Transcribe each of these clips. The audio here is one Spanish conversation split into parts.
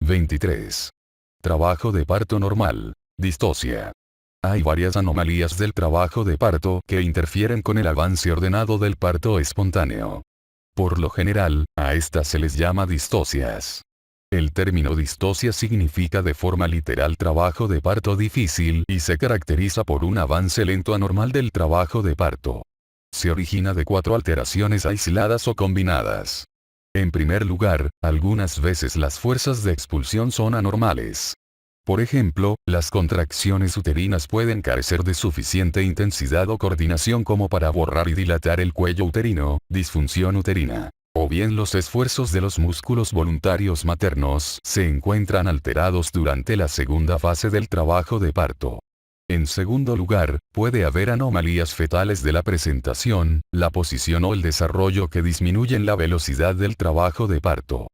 23. Trabajo de parto normal. Distocia. Hay varias anomalías del trabajo de parto que interfieren con el avance ordenado del parto espontáneo. Por lo general, a estas se les llama distocias. El término distocia significa de forma literal trabajo de parto difícil y se caracteriza por un avance lento anormal del trabajo de parto. Se origina de 4 alteraciones aisladas o combinadas. En primer lugar, algunas veces las fuerzas de expulsión son anormales. Por ejemplo, las contracciones uterinas pueden carecer de suficiente intensidad o coordinación como para borrar y dilatar el cuello uterino, disfunción uterina. O bien los esfuerzos de los músculos voluntarios maternos se encuentran alterados durante la segunda fase del trabajo de parto. En segundo lugar, puede haber anomalías fetales de la presentación, la posición o el desarrollo que disminuyen la velocidad del trabajo de parto.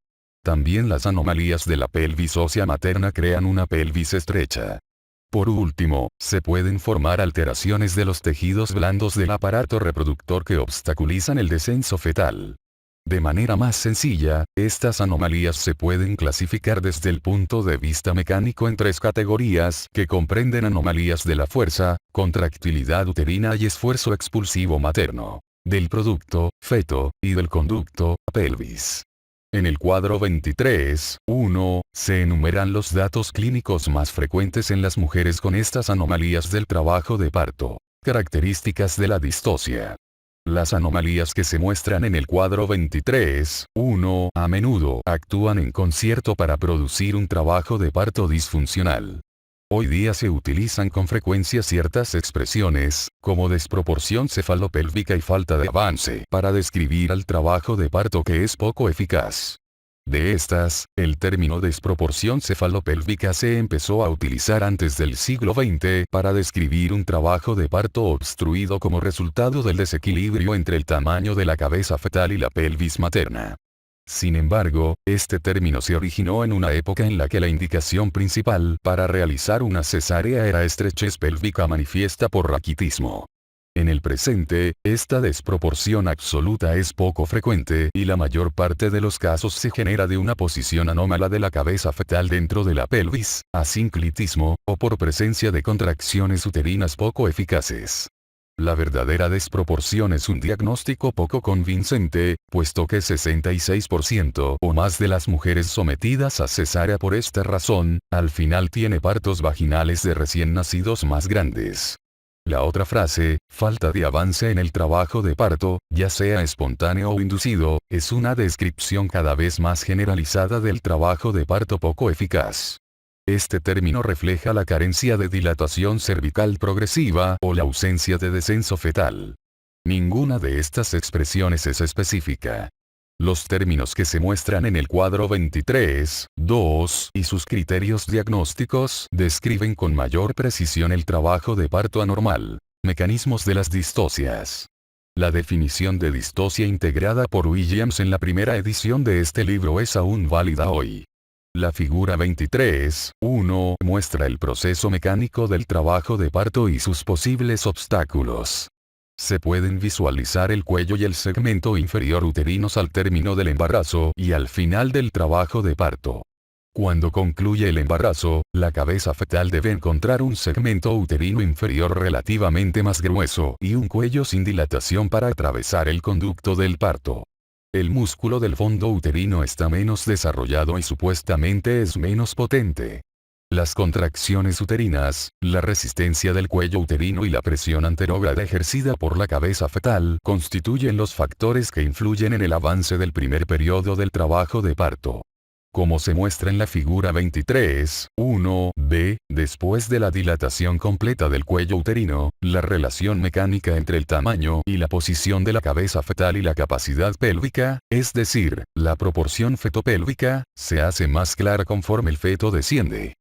También las anomalías de la pelvis ósea materna crean una pelvis estrecha. Por último, se pueden formar alteraciones de los tejidos blandos del aparato reproductor que obstaculizan el descenso fetal. De manera más sencilla, estas anomalías se pueden clasificar desde el punto de vista mecánico en 3 categorías que comprenden anomalías de la fuerza, contractilidad uterina y esfuerzo expulsivo materno, del producto, feto, y del conducto, pelvis. En el cuadro 23.1, se enumeran los datos clínicos más frecuentes en las mujeres con estas anomalías del trabajo de parto. Características de la distocia. Las anomalías que se muestran en el cuadro 23.1 a menudo actúan en concierto para producir un trabajo de parto disfuncional. Hoy día se utilizan con frecuencia ciertas expresiones, como desproporción cefalopélvica y falta de avance, para describir al trabajo de parto que es poco eficaz. De estas, el término desproporción cefalopélvica se empezó a utilizar antes del siglo XX para describir un trabajo de parto obstruido como resultado del desequilibrio entre el tamaño de la cabeza fetal y la pelvis materna. Sin embargo, este término se originó en una época en la que la indicación principal para realizar una cesárea era estrechez pélvica manifiesta por raquitismo. En el presente, esta desproporción absoluta es poco frecuente y la mayor parte de los casos se genera de una posición anómala de la cabeza fetal dentro de la pelvis, asinclitismo, o por presencia de contracciones uterinas poco eficaces. La verdadera desproporción es un diagnóstico poco convincente, puesto que 66% o más de las mujeres sometidas a cesárea por esta razón, al final tiene partos vaginales de recién nacidos más grandes. La otra frase, falta de avance en el trabajo de parto, ya sea espontáneo o inducido, es una descripción cada vez más generalizada del trabajo de parto poco eficaz. Este término refleja la carencia de dilatación cervical progresiva o la ausencia de descenso fetal. Ninguna de estas expresiones es específica. Los términos que se muestran en el cuadro 23.2 y sus criterios diagnósticos describen con mayor precisión el trabajo de parto anormal. Mecanismos de las distocias. La definición de distocia integrada por Williams en la primera edición de este libro es aún válida hoy. La figura 23.1 muestra el proceso mecánico del trabajo de parto y sus posibles obstáculos. Se pueden visualizar el cuello y el segmento inferior uterinos al término del embarazo y al final del trabajo de parto. Cuando concluye el embarazo, la cabeza fetal debe encontrar un segmento uterino inferior relativamente más grueso y un cuello sin dilatación para atravesar el conducto del parto. El músculo del fondo uterino está menos desarrollado y supuestamente es menos potente. Las contracciones uterinas, la resistencia del cuello uterino y la presión anterógrada ejercida por la cabeza fetal constituyen los factores que influyen en el avance del primer periodo del trabajo de parto. Como se muestra en la figura 23.1b, después de la dilatación completa del cuello uterino, la relación mecánica entre el tamaño y la posición de la cabeza fetal y la capacidad pélvica, es decir, la proporción fetopélvica, se hace más clara conforme el feto desciende.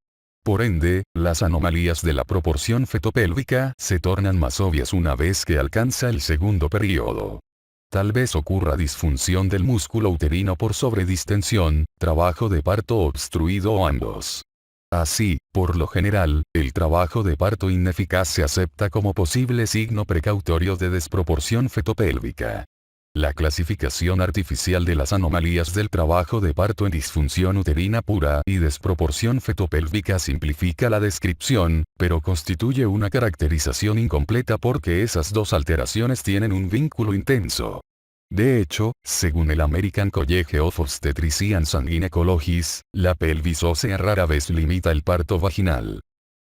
Por ende, las anomalías de la proporción fetopélvica se tornan más obvias una vez que alcanza el segundo periodo. Tal vez ocurra disfunción del músculo uterino por sobredistensión, trabajo de parto obstruido o ambos. Así, por lo general, el trabajo de parto ineficaz se acepta como posible signo precautorio de desproporción fetopélvica. La clasificación artificial de las anomalías del trabajo de parto en disfunción uterina pura y desproporción fetopélvica simplifica la descripción, pero constituye una caracterización incompleta porque esas dos alteraciones tienen un vínculo intenso. De hecho, según el American College of Obstetricians and Gynecologists, la pelvis ósea rara vez limita el parto vaginal.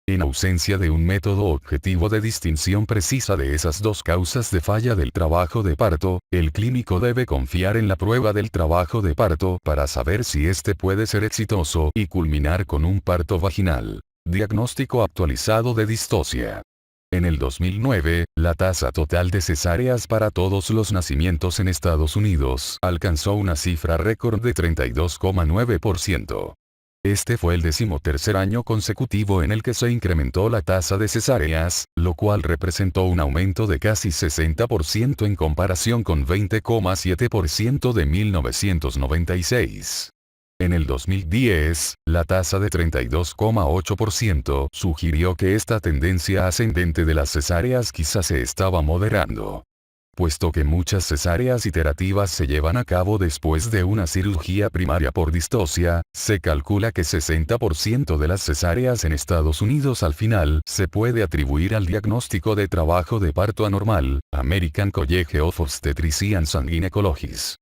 En ausencia de un método objetivo de distinción precisa de esas dos causas de falla del trabajo de parto, el clínico debe confiar en la prueba del trabajo de parto para saber si éste puede ser exitoso y culminar con un parto vaginal. Diagnóstico actualizado de distocia. En el 2009, la tasa total de cesáreas para todos los nacimientos en Estados Unidos alcanzó una cifra récord de 32,9%. Este fue el 13º año consecutivo en el que se incrementó la tasa de cesáreas, lo cual representó un aumento de casi 60% en comparación con 20,7% de 1996. En el 2010, la tasa de 32,8% sugirió que esta tendencia ascendente de las cesáreas quizás se estaba moderando. Puesto que muchas cesáreas iterativas se llevan a cabo después de una cirugía primaria por distocia, se calcula que 60% de las cesáreas en Estados Unidos al final se puede atribuir al diagnóstico de trabajo de parto anormal, American College of Obstetricians and Gynecologists.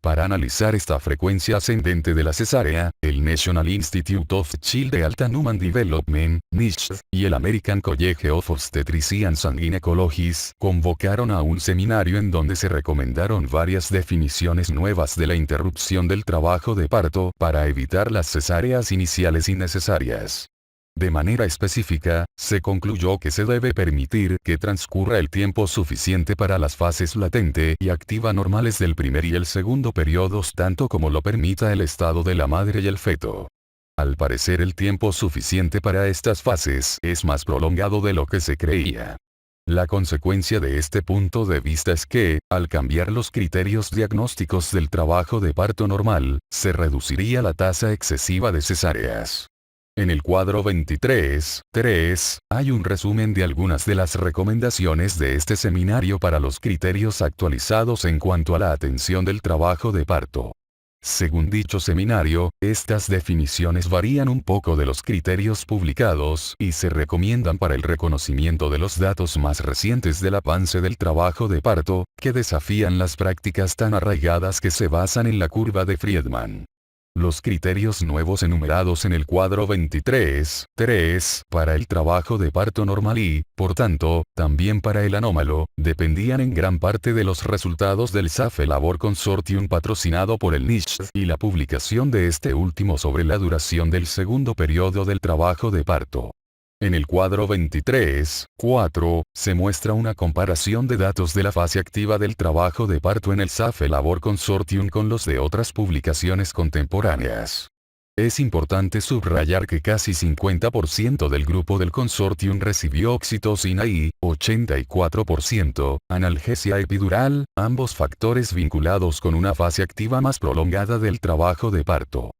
Para analizar esta frecuencia ascendente de la cesárea, el National Institute of Child Health and Human Development, NICH, y el American College of Obstetricians and Gynecologists convocaron a un seminario en donde se recomendaron varias definiciones nuevas de la interrupción del trabajo de parto para evitar las cesáreas iniciales innecesarias. De manera específica, se concluyó que se debe permitir que transcurra el tiempo suficiente para las fases latente y activa normales del primer y el segundo periodos tanto como lo permita el estado de la madre y el feto. Al parecer el tiempo suficiente para estas fases es más prolongado de lo que se creía. La consecuencia de este punto de vista es que, al cambiar los criterios diagnósticos del trabajo de parto normal, se reduciría la tasa excesiva de cesáreas. En el cuadro 23.3, hay un resumen de algunas de las recomendaciones de este seminario para los criterios actualizados en cuanto a la atención del trabajo de parto. Según dicho seminario, estas definiciones varían un poco de los criterios publicados y se recomiendan para el reconocimiento de los datos más recientes del avance del trabajo de parto, que desafían las prácticas tan arraigadas que se basan en la curva de Friedman. Los criterios nuevos enumerados en el cuadro 23.3 para el trabajo de parto normal y, por tanto, también para el anómalo, dependían en gran parte de los resultados del SAFE Labor Consortium patrocinado por el NICH y la publicación de este último sobre la duración del segundo periodo del trabajo de parto. En el cuadro 23.4, se muestra una comparación de datos de la fase activa del trabajo de parto en el SAFE Labor Consortium con los de otras publicaciones contemporáneas. Es importante subrayar que casi 50% del grupo del consortium recibió oxitocina y 84% analgesia epidural, ambos factores vinculados con una fase activa más prolongada del trabajo de parto.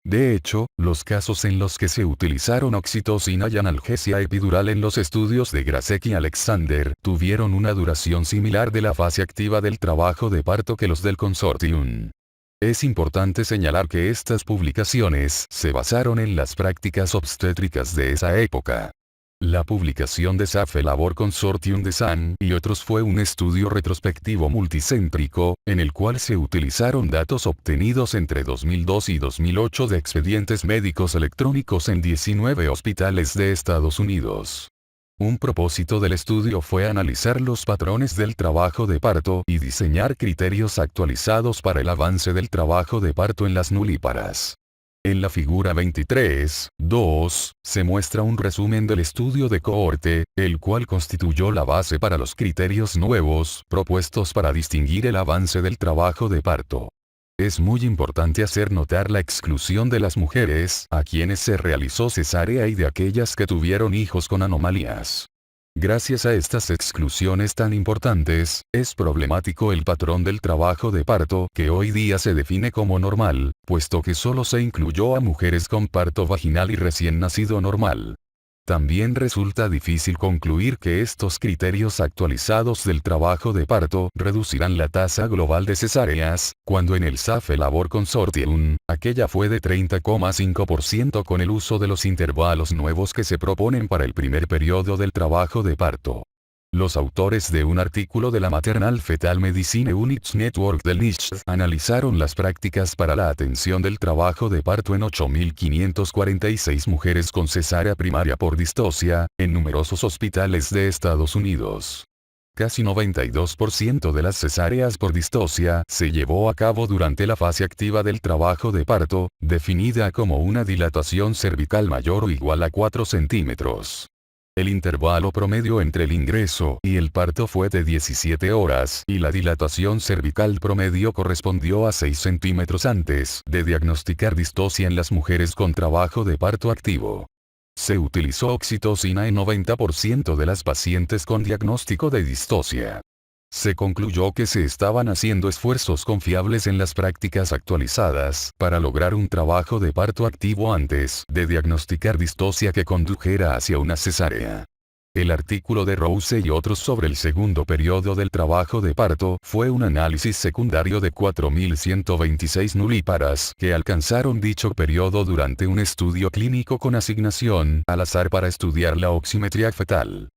De hecho, los casos en los que se utilizaron oxitocina y analgesia epidural en los estudios de Grasek y Alexander tuvieron una duración similar de la fase activa del trabajo de parto que los del consortium. Es importante señalar que estas publicaciones se basaron en las prácticas obstétricas de esa época. La publicación de SAFE Labor Consortium de San y otros fue un estudio retrospectivo multicéntrico, en el cual se utilizaron datos obtenidos entre 2002 y 2008 de expedientes médicos electrónicos en 19 hospitales de Estados Unidos. Un propósito del estudio fue analizar los patrones del trabajo de parto y diseñar criterios actualizados para el avance del trabajo de parto en las nulíparas. En la figura 23.2, se muestra un resumen del estudio de cohorte, el cual constituyó la base para los criterios nuevos propuestos para distinguir el avance del trabajo de parto. Es muy importante hacer notar la exclusión de las mujeres a quienes se realizó cesárea y de aquellas que tuvieron hijos con anomalías. Gracias a estas exclusiones tan importantes, es problemático el patrón del trabajo de parto que hoy día se define como normal, puesto que solo se incluyó a mujeres con parto vaginal y recién nacido normal. También resulta difícil concluir que estos criterios actualizados del trabajo de parto reducirán la tasa global de cesáreas, cuando en el SAFE Labor Consortium, aquella fue de 30,5% con el uso de los intervalos nuevos que se proponen para el primer periodo del trabajo de parto. Los autores de un artículo de la Maternal Fetal Medicine Units Network del NICH analizaron las prácticas para la atención del trabajo de parto en 8.546 mujeres con cesárea primaria por distocia, en numerosos hospitales de Estados Unidos. Casi 92% de las cesáreas por distocia se llevó a cabo durante la fase activa del trabajo de parto, definida como una dilatación cervical mayor o igual a 4 centímetros. El intervalo promedio entre el ingreso y el parto fue de 17 horas y la dilatación cervical promedio correspondió a 6 centímetros antes de diagnosticar distocia en las mujeres con trabajo de parto activo. Se utilizó oxitocina en 90% de las pacientes con diagnóstico de distocia. Se concluyó que se estaban haciendo esfuerzos confiables en las prácticas actualizadas para lograr un trabajo de parto activo antes de diagnosticar distocia que condujera hacia una cesárea. El artículo de Rose y otros sobre el segundo periodo del trabajo de parto fue un análisis secundario de 4.126 nulíparas que alcanzaron dicho periodo durante un estudio clínico con asignación al azar para estudiar la oximetría fetal.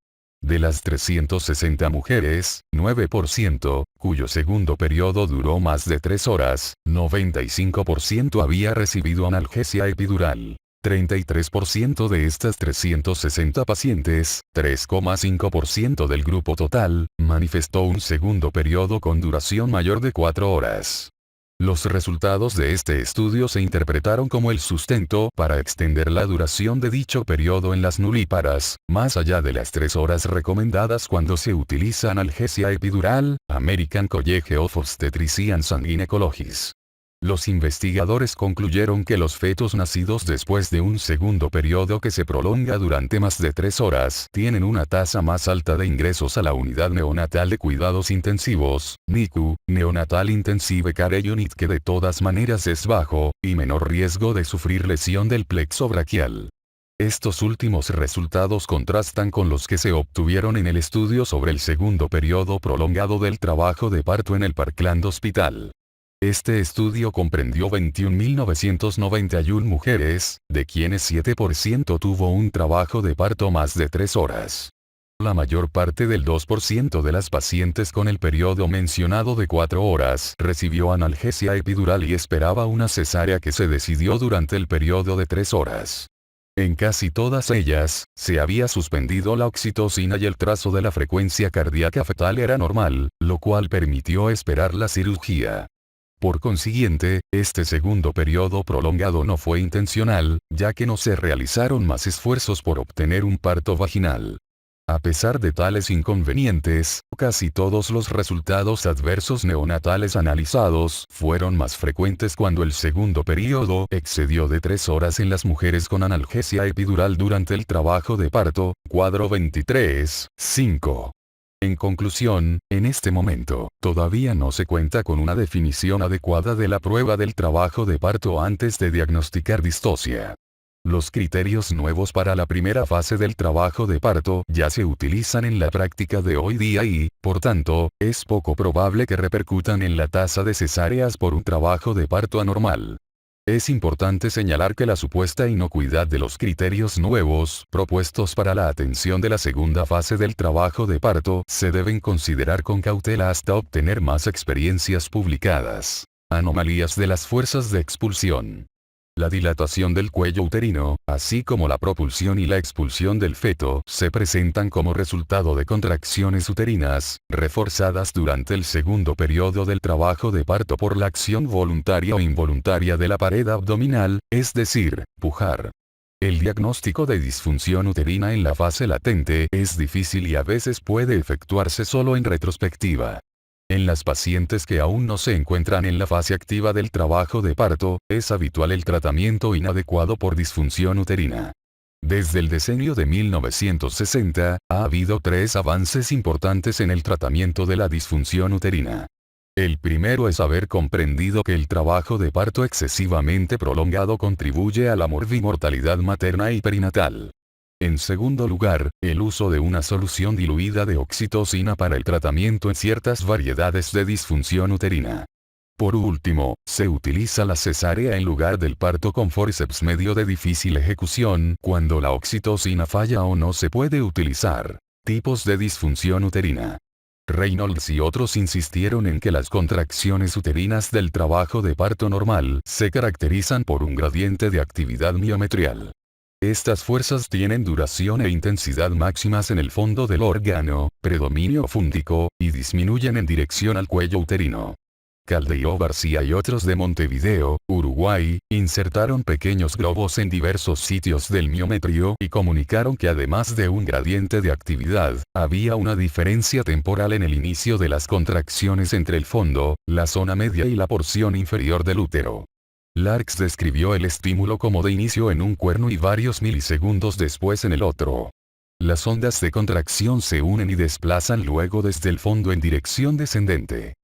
De las 360 mujeres, 9%, cuyo segundo periodo duró más de 3 horas, 95% había recibido analgesia epidural. 33% de estas 360 pacientes, 3,5% del grupo total, manifestó un segundo periodo con duración mayor de 4 horas. Los resultados de este estudio se interpretaron como el sustento para extender la duración de dicho periodo en las nulíparas, más allá de las 3 horas recomendadas cuando se utiliza analgesia epidural, American College of Obstetricians and Gynecologists. Los investigadores concluyeron que los fetos nacidos después de un segundo periodo que se prolonga durante más de 3 horas tienen una tasa más alta de ingresos a la unidad neonatal de cuidados intensivos, NICU, Neonatal Intensive Care Unit, que de todas maneras es bajo, y menor riesgo de sufrir lesión del plexo braquial. Estos últimos resultados contrastan con los que se obtuvieron en el estudio sobre el segundo periodo prolongado del trabajo de parto en el Parkland Hospital. Este estudio comprendió 21.991 mujeres, de quienes 7% tuvo un trabajo de parto más de 3 horas. La mayor parte del 2% de las pacientes con el periodo mencionado de 4 horas recibió analgesia epidural y esperaba una cesárea que se decidió durante el periodo de 3 horas. En casi todas ellas, se había suspendido la oxitocina y el trazo de la frecuencia cardíaca fetal era normal, lo cual permitió esperar la cirugía. Por consiguiente, este segundo periodo prolongado no fue intencional, ya que no se realizaron más esfuerzos por obtener un parto vaginal. A pesar de tales inconvenientes, casi todos los resultados adversos neonatales analizados fueron más frecuentes cuando el segundo periodo excedió de 3 horas en las mujeres con analgesia epidural durante el trabajo de parto, cuadro 23.5. En conclusión, en este momento, todavía no se cuenta con una definición adecuada de la prueba del trabajo de parto antes de diagnosticar distocia. Los criterios nuevos para la primera fase del trabajo de parto ya se utilizan en la práctica de hoy día y, por tanto, es poco probable que repercutan en la tasa de cesáreas por un trabajo de parto anormal. Es importante señalar que la supuesta inocuidad de los criterios nuevos propuestos para la atención de la segunda fase del trabajo de parto se deben considerar con cautela hasta obtener más experiencias publicadas. Anomalías de las fuerzas de expulsión. La dilatación del cuello uterino, así como la propulsión y la expulsión del feto, se presentan como resultado de contracciones uterinas, reforzadas durante el segundo periodo del trabajo de parto por la acción voluntaria o involuntaria de la pared abdominal, es decir, pujar. El diagnóstico de disfunción uterina en la fase latente es difícil y a veces puede efectuarse solo en retrospectiva. En las pacientes que aún no se encuentran en la fase activa del trabajo de parto, es habitual el tratamiento inadecuado por disfunción uterina. Desde el decenio de 1960, ha habido 3 avances importantes en el tratamiento de la disfunción uterina. El primero es haber comprendido que el trabajo de parto excesivamente prolongado contribuye a la morbimortalidad materna y perinatal. En segundo lugar, el uso de una solución diluida de oxitocina para el tratamiento en ciertas variedades de disfunción uterina. Por último, se utiliza la cesárea en lugar del parto con forceps medio de difícil ejecución cuando la oxitocina falla o no se puede utilizar. Tipos de disfunción uterina. Reynolds y otros insistieron en que las contracciones uterinas del trabajo de parto normal se caracterizan por un gradiente de actividad miometrial. Estas fuerzas tienen duración e intensidad máximas en el fondo del órgano, predominio fúndico, y disminuyen en dirección al cuello uterino. Caldeiro García y otros de Montevideo, Uruguay, insertaron pequeños globos en diversos sitios del miometrio y comunicaron que además de un gradiente de actividad, había una diferencia temporal en el inicio de las contracciones entre el fondo, la zona media y la porción inferior del útero. Larks describió el estímulo como de inicio en un cuerno y varios milisegundos después en el otro. Las ondas de contracción se unen y desplazan luego desde el fondo en dirección descendente.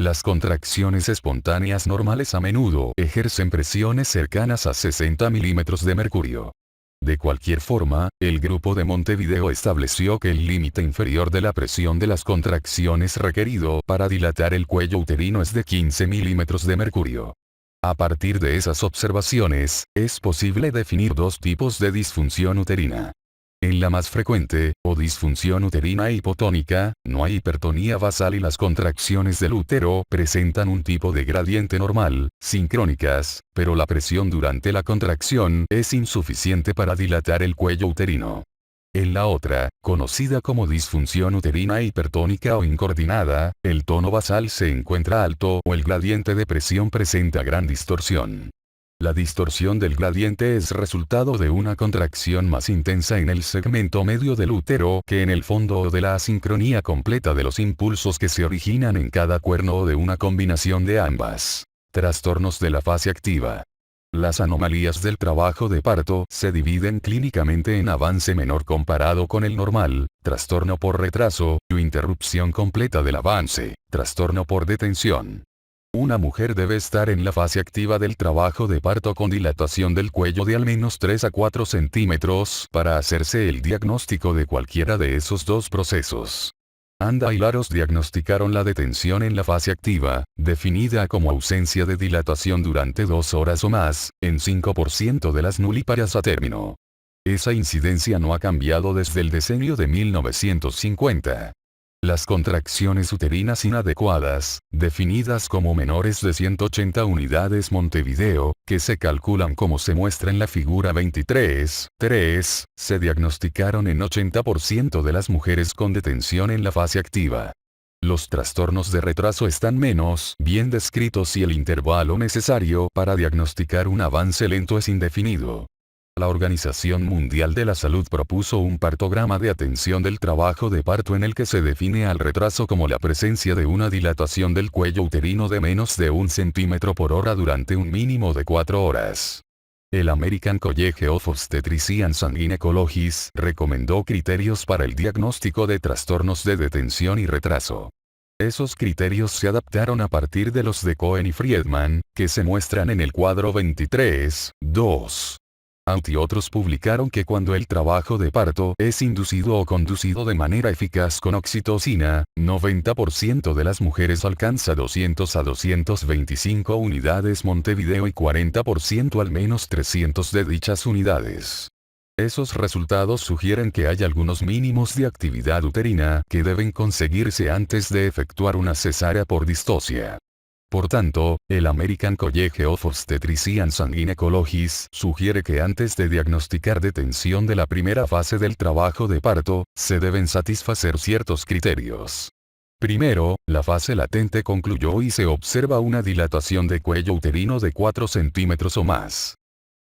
Las contracciones espontáneas normales a menudo ejercen presiones cercanas a 60 milímetros de mercurio. De cualquier forma, el grupo de Montevideo estableció que el límite inferior de la presión de las contracciones requerido para dilatar el cuello uterino es de 15 milímetros de mercurio. A partir de esas observaciones, es posible definir dos tipos de disfunción uterina. En la más frecuente, o disfunción uterina hipotónica, no hay hipertonía basal y las contracciones del útero presentan un tipo de gradiente normal, sincrónicas, pero la presión durante la contracción es insuficiente para dilatar el cuello uterino. En la otra, conocida como disfunción uterina hipertónica o incoordinada, el tono basal se encuentra alto o el gradiente de presión presenta gran distorsión. La distorsión del gradiente es resultado de una contracción más intensa en el segmento medio del útero que en el fondo o de la asincronía completa de los impulsos que se originan en cada cuerno o de una combinación de ambas. Trastornos de la fase activa. Las anomalías del trabajo de parto se dividen clínicamente en avance menor comparado con el normal, trastorno por retraso, o interrupción completa del avance, trastorno por detención. Una mujer debe estar en la fase activa del trabajo de parto con dilatación del cuello de al menos 3 a 4 centímetros para hacerse el diagnóstico de cualquiera de esos dos procesos. Anda y Laros diagnosticaron la detención en la fase activa, definida como ausencia de dilatación durante 2 horas o más, en 5% de las nulíparas a término. Esa incidencia no ha cambiado desde el decenio de 1950. Las contracciones uterinas inadecuadas, definidas como menores de 180 unidades Montevideo, que se calculan como se muestra en la figura 23.3, se diagnosticaron en 80% de las mujeres con detención en la fase activa. Los trastornos de retraso están menos bien descritos y el intervalo necesario para diagnosticar un avance lento es indefinido. La Organización Mundial de la Salud propuso un partograma de atención del trabajo de parto en el que se define al retraso como la presencia de una dilatación del cuello uterino de menos de 1 centímetro por hora durante un mínimo de 4 horas. El American College of Obstetricians and Gynecologists recomendó criterios para el diagnóstico de trastornos de detención y retraso. Esos criterios se adaptaron a partir de los de Cohen y Friedman, que se muestran en el cuadro 23.2. Out y otros publicaron que cuando el trabajo de parto es inducido o conducido de manera eficaz con oxitocina, 90% de las mujeres alcanza 200 a 225 unidades Montevideo y 40% al menos 300 de dichas unidades. Esos resultados sugieren que hay algunos mínimos de actividad uterina que deben conseguirse antes de efectuar una cesárea por distocia. Por tanto, el American College of Obstetricians and Gynecologists sugiere que antes de diagnosticar detención de la primera fase del trabajo de parto, se deben satisfacer ciertos criterios. Primero, la fase latente concluyó y se observa una dilatación de cuello uterino de 4 centímetros o más.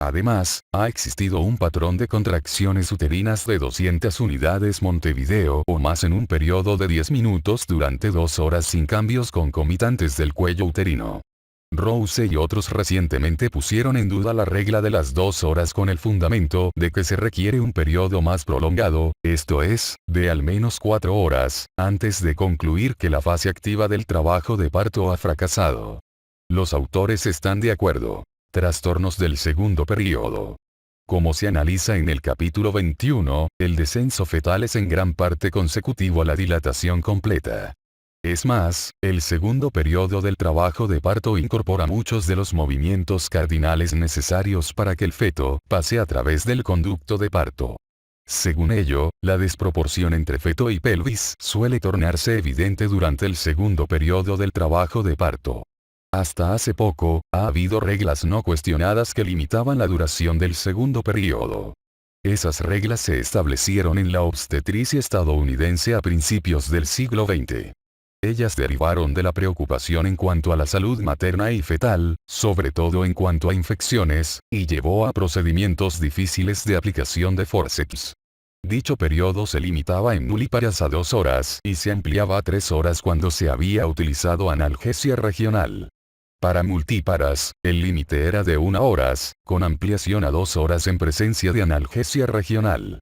Además, ha existido un patrón de contracciones uterinas de 200 unidades Montevideo o más en un periodo de 10 minutos durante 2 horas sin cambios concomitantes del cuello uterino. Rose y otros recientemente pusieron en duda la regla de las 2 horas con el fundamento de que se requiere un periodo más prolongado, esto es, de al menos 4 horas, antes de concluir que la fase activa del trabajo de parto ha fracasado. Los autores están de acuerdo. Trastornos del segundo periodo. Como se analiza en el capítulo 21, el descenso fetal es en gran parte consecutivo a la dilatación completa. Es más, el segundo periodo del trabajo de parto incorpora muchos de los movimientos cardinales necesarios para que el feto pase a través del conducto de parto. Según ello, la desproporción entre feto y pelvis suele tornarse evidente durante el segundo periodo del trabajo de parto. Hasta hace poco, ha habido reglas no cuestionadas que limitaban la duración del segundo periodo. Esas reglas se establecieron en la obstetricia estadounidense a principios del siglo XX. Ellas derivaron de la preocupación en cuanto a la salud materna y fetal, sobre todo en cuanto a infecciones, y llevó a procedimientos difíciles de aplicación de forceps. Dicho periodo se limitaba en nulíparas a 2 horas y se ampliaba a 3 horas cuando se había utilizado analgesia regional. Para multíparas, el límite era de 1 hora, con ampliación a 2 horas en presencia de analgesia regional.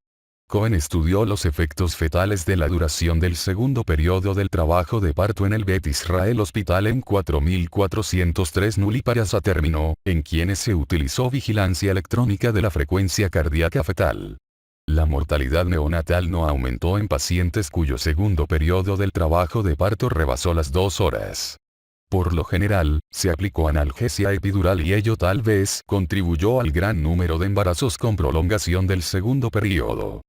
Cohen estudió los efectos fetales de la duración del segundo periodo del trabajo de parto en el Beth Israel Hospital en 4403 nulíparas a término, en quienes se utilizó vigilancia electrónica de la frecuencia cardíaca fetal. La mortalidad neonatal no aumentó en pacientes cuyo segundo periodo del trabajo de parto rebasó las 2 horas. Por lo general, se aplicó analgesia epidural y ello tal vez contribuyó al gran número de embarazos con prolongación del segundo periodo.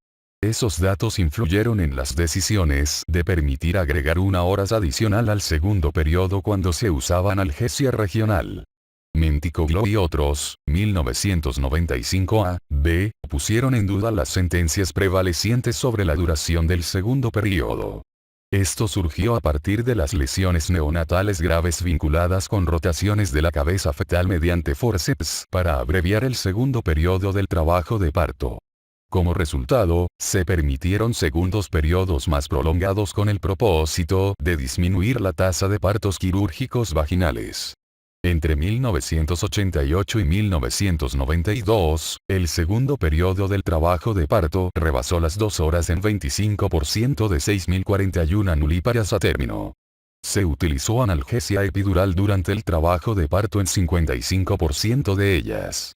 Esos datos influyeron en las decisiones de permitir agregar 1 hora adicional al segundo periodo cuando se usaba analgesia regional. Menticoglo y otros, 1995 a.b., pusieron en duda las sentencias prevalecientes sobre la duración del segundo periodo. Esto surgió a partir de las lesiones neonatales graves vinculadas con rotaciones de la cabeza fetal mediante forceps para abreviar el segundo periodo del trabajo de parto. Como resultado, se permitieron segundos periodos más prolongados con el propósito de disminuir la tasa de partos quirúrgicos vaginales. Entre 1988 y 1992, el segundo periodo del trabajo de parto rebasó las 2 horas en 25% de 6.041 nulíparas a término. Se utilizó analgesia epidural durante el trabajo de parto en 55% de ellas.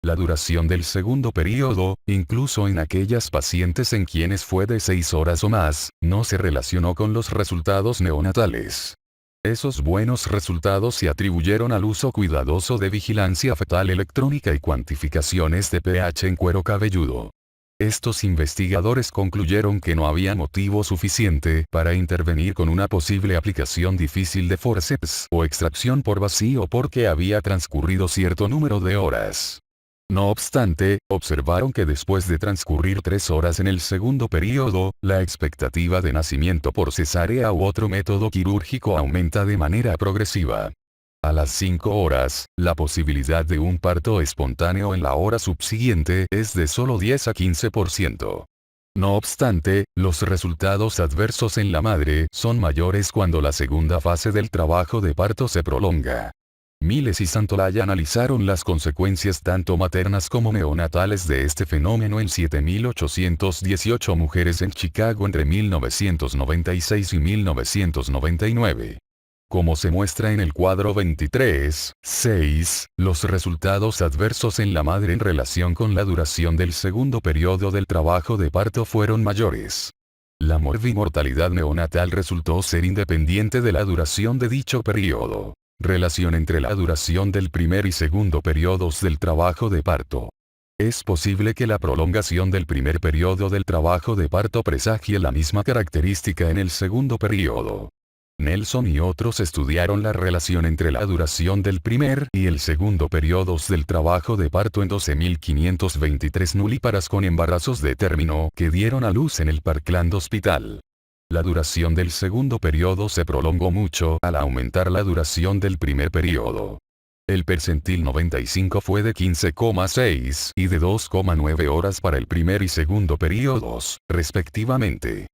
La duración del segundo periodo, incluso en aquellas pacientes en quienes fue de 6 horas o más, no se relacionó con los resultados neonatales. Esos buenos resultados se atribuyeron al uso cuidadoso de vigilancia fetal electrónica y cuantificaciones de pH en cuero cabelludo. Estos investigadores concluyeron que no había motivo suficiente para intervenir con una posible aplicación difícil de forceps o extracción por vacío porque había transcurrido cierto número de horas. No obstante, observaron que después de transcurrir 3 horas en el segundo periodo, la expectativa de nacimiento por cesárea u otro método quirúrgico aumenta de manera progresiva. A las 5 horas, la posibilidad de un parto espontáneo en la hora subsiguiente es de solo 10 a 15%. No obstante, los resultados adversos en la madre son mayores cuando la segunda fase del trabajo de parto se prolonga. Miles y Santolaya analizaron las consecuencias tanto maternas como neonatales de este fenómeno en 7.818 mujeres en Chicago entre 1996 y 1999. Como se muestra en el cuadro 23.6, los resultados adversos en la madre en relación con la duración del segundo periodo del trabajo de parto fueron mayores. La morbimortalidad neonatal resultó ser independiente de la duración de dicho periodo. Relación entre la duración del primer y segundo periodos del trabajo de parto. Es posible que la prolongación del primer periodo del trabajo de parto presagie la misma característica en el segundo periodo. Nelson y otros estudiaron la relación entre la duración del primer y el segundo periodos del trabajo de parto en 12.523 nulíparas con embarazos de término que dieron a luz en el Parkland Hospital. La duración del segundo periodo se prolongó mucho al aumentar la duración del primer periodo. El percentil 95 fue de 15,6 y de 2,9 horas para el primer y segundo periodos, respectivamente.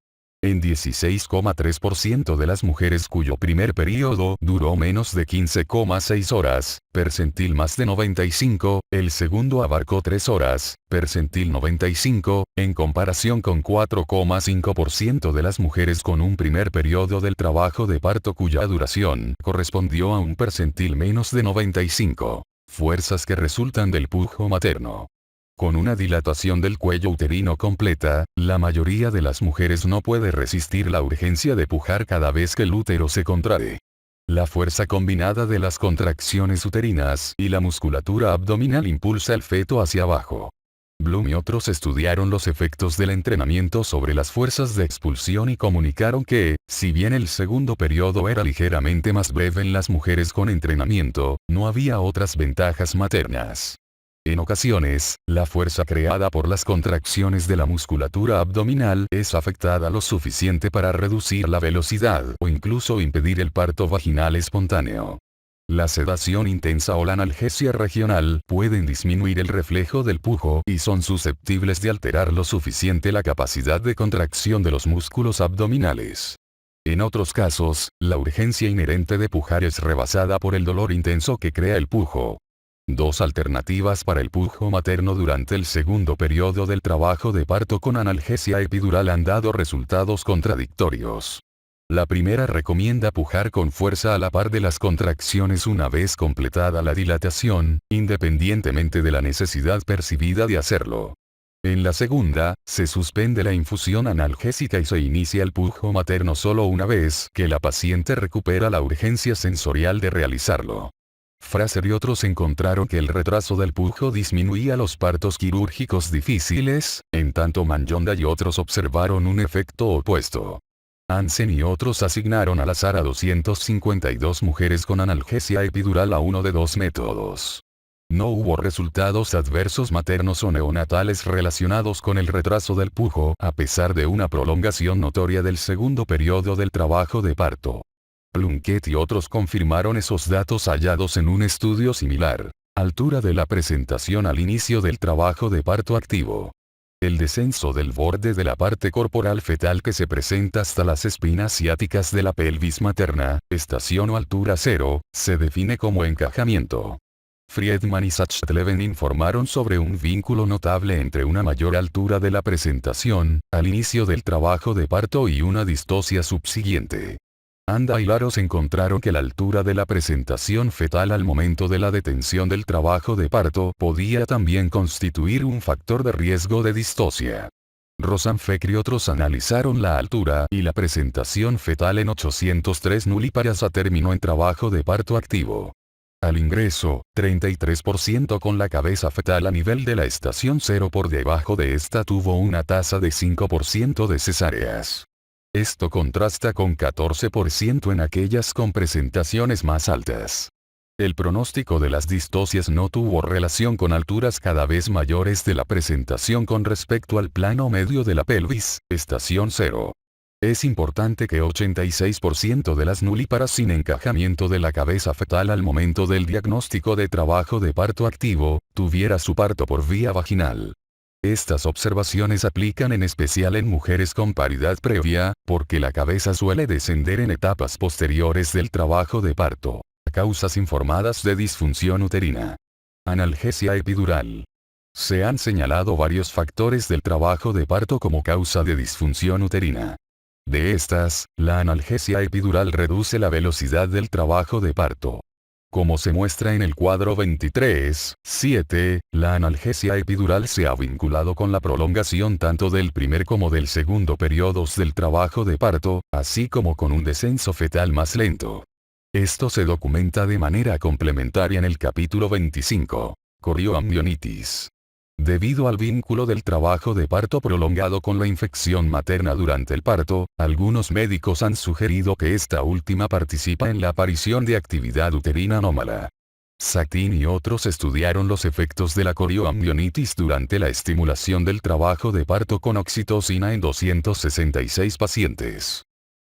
En 16,3% de las mujeres cuyo primer periodo duró menos de 15,6 horas, percentil más de 95, el segundo abarcó 3 horas, percentil 95, en comparación con 4,5% de las mujeres con un primer periodo del trabajo de parto cuya duración correspondió a un percentil menos de 95. Fuerzas que resultan del pujo materno. Con una dilatación del cuello uterino completa, la mayoría de las mujeres no puede resistir la urgencia de pujar cada vez que el útero se contrae. La fuerza combinada de las contracciones uterinas y la musculatura abdominal impulsa al feto hacia abajo. Bloom y otros estudiaron los efectos del entrenamiento sobre las fuerzas de expulsión y comunicaron que, si bien el segundo periodo era ligeramente más breve en las mujeres con entrenamiento, no había otras ventajas maternas. En ocasiones, la fuerza creada por las contracciones de la musculatura abdominal es afectada lo suficiente para reducir la velocidad o incluso impedir el parto vaginal espontáneo. La sedación intensa o la analgesia regional pueden disminuir el reflejo del pujo y son susceptibles de alterar lo suficiente la capacidad de contracción de los músculos abdominales. En otros casos, la urgencia inherente de pujar es rebasada por el dolor intenso que crea el pujo. Dos alternativas para el pujo materno durante el segundo periodo del trabajo de parto con analgesia epidural han dado resultados contradictorios. La primera recomienda pujar con fuerza a la par de las contracciones una vez completada la dilatación, independientemente de la necesidad percibida de hacerlo. En la segunda, se suspende la infusión analgésica y se inicia el pujo materno solo una vez que la paciente recupera la urgencia sensorial de realizarlo. Fraser y otros encontraron que el retraso del pujo disminuía los partos quirúrgicos difíciles, en tanto Manjonda y otros observaron un efecto opuesto. Hansen y otros asignaron al azar a 252 mujeres con analgesia epidural a uno de dos métodos. No hubo resultados adversos maternos o neonatales relacionados con el retraso del pujo a pesar de una prolongación notoria del segundo periodo del trabajo de parto. Plunkett y otros confirmaron esos datos hallados en un estudio similar. Altura de la presentación al inicio del trabajo de parto activo. El descenso del borde de la parte corporal fetal que se presenta hasta las espinas ciáticas de la pelvis materna, estación o altura cero, se define como encajamiento. Friedman y Sachtleben informaron sobre un vínculo notable entre una mayor altura de la presentación, al inicio del trabajo de parto y una distosia subsiguiente. Anda y Laros encontraron que la altura de la presentación fetal al momento de la detención del trabajo de parto podía también constituir un factor de riesgo de distosia. Rosenfeld y otros analizaron la altura y la presentación fetal en 803 nulíparas a término en trabajo de parto activo. Al ingreso, 33% con la cabeza fetal a nivel de la estación 0 por debajo de esta tuvo una tasa de 5% de cesáreas. Esto contrasta con 14% en aquellas con presentaciones más altas. El pronóstico de las distocias no tuvo relación con alturas cada vez mayores de la presentación con respecto al plano medio de la pelvis, estación 0. Es importante que 86% de las nulíparas sin encajamiento de la cabeza fetal al momento del diagnóstico de trabajo de parto activo, tuviera su parto por vía vaginal. Estas observaciones aplican en especial en mujeres con paridad previa, porque la cabeza suele descender en etapas posteriores del trabajo de parto. Causas informadas de disfunción uterina. Analgesia epidural. Se han señalado varios factores del trabajo de parto como causa de disfunción uterina. De estas, la analgesia epidural reduce la velocidad del trabajo de parto. Como se muestra en el cuadro 23.7, la analgesia epidural se ha vinculado con la prolongación tanto del primer como del segundo periodos del trabajo de parto, así como con un descenso fetal más lento. Esto se documenta de manera complementaria en el capítulo 25, corioamnionitis. Debido al vínculo del trabajo de parto prolongado con la infección materna durante el parto, algunos médicos han sugerido que esta última participa en la aparición de actividad uterina anómala. Satin y otros estudiaron los efectos de la corioamnionitis durante la estimulación del trabajo de parto con oxitocina en 266 pacientes.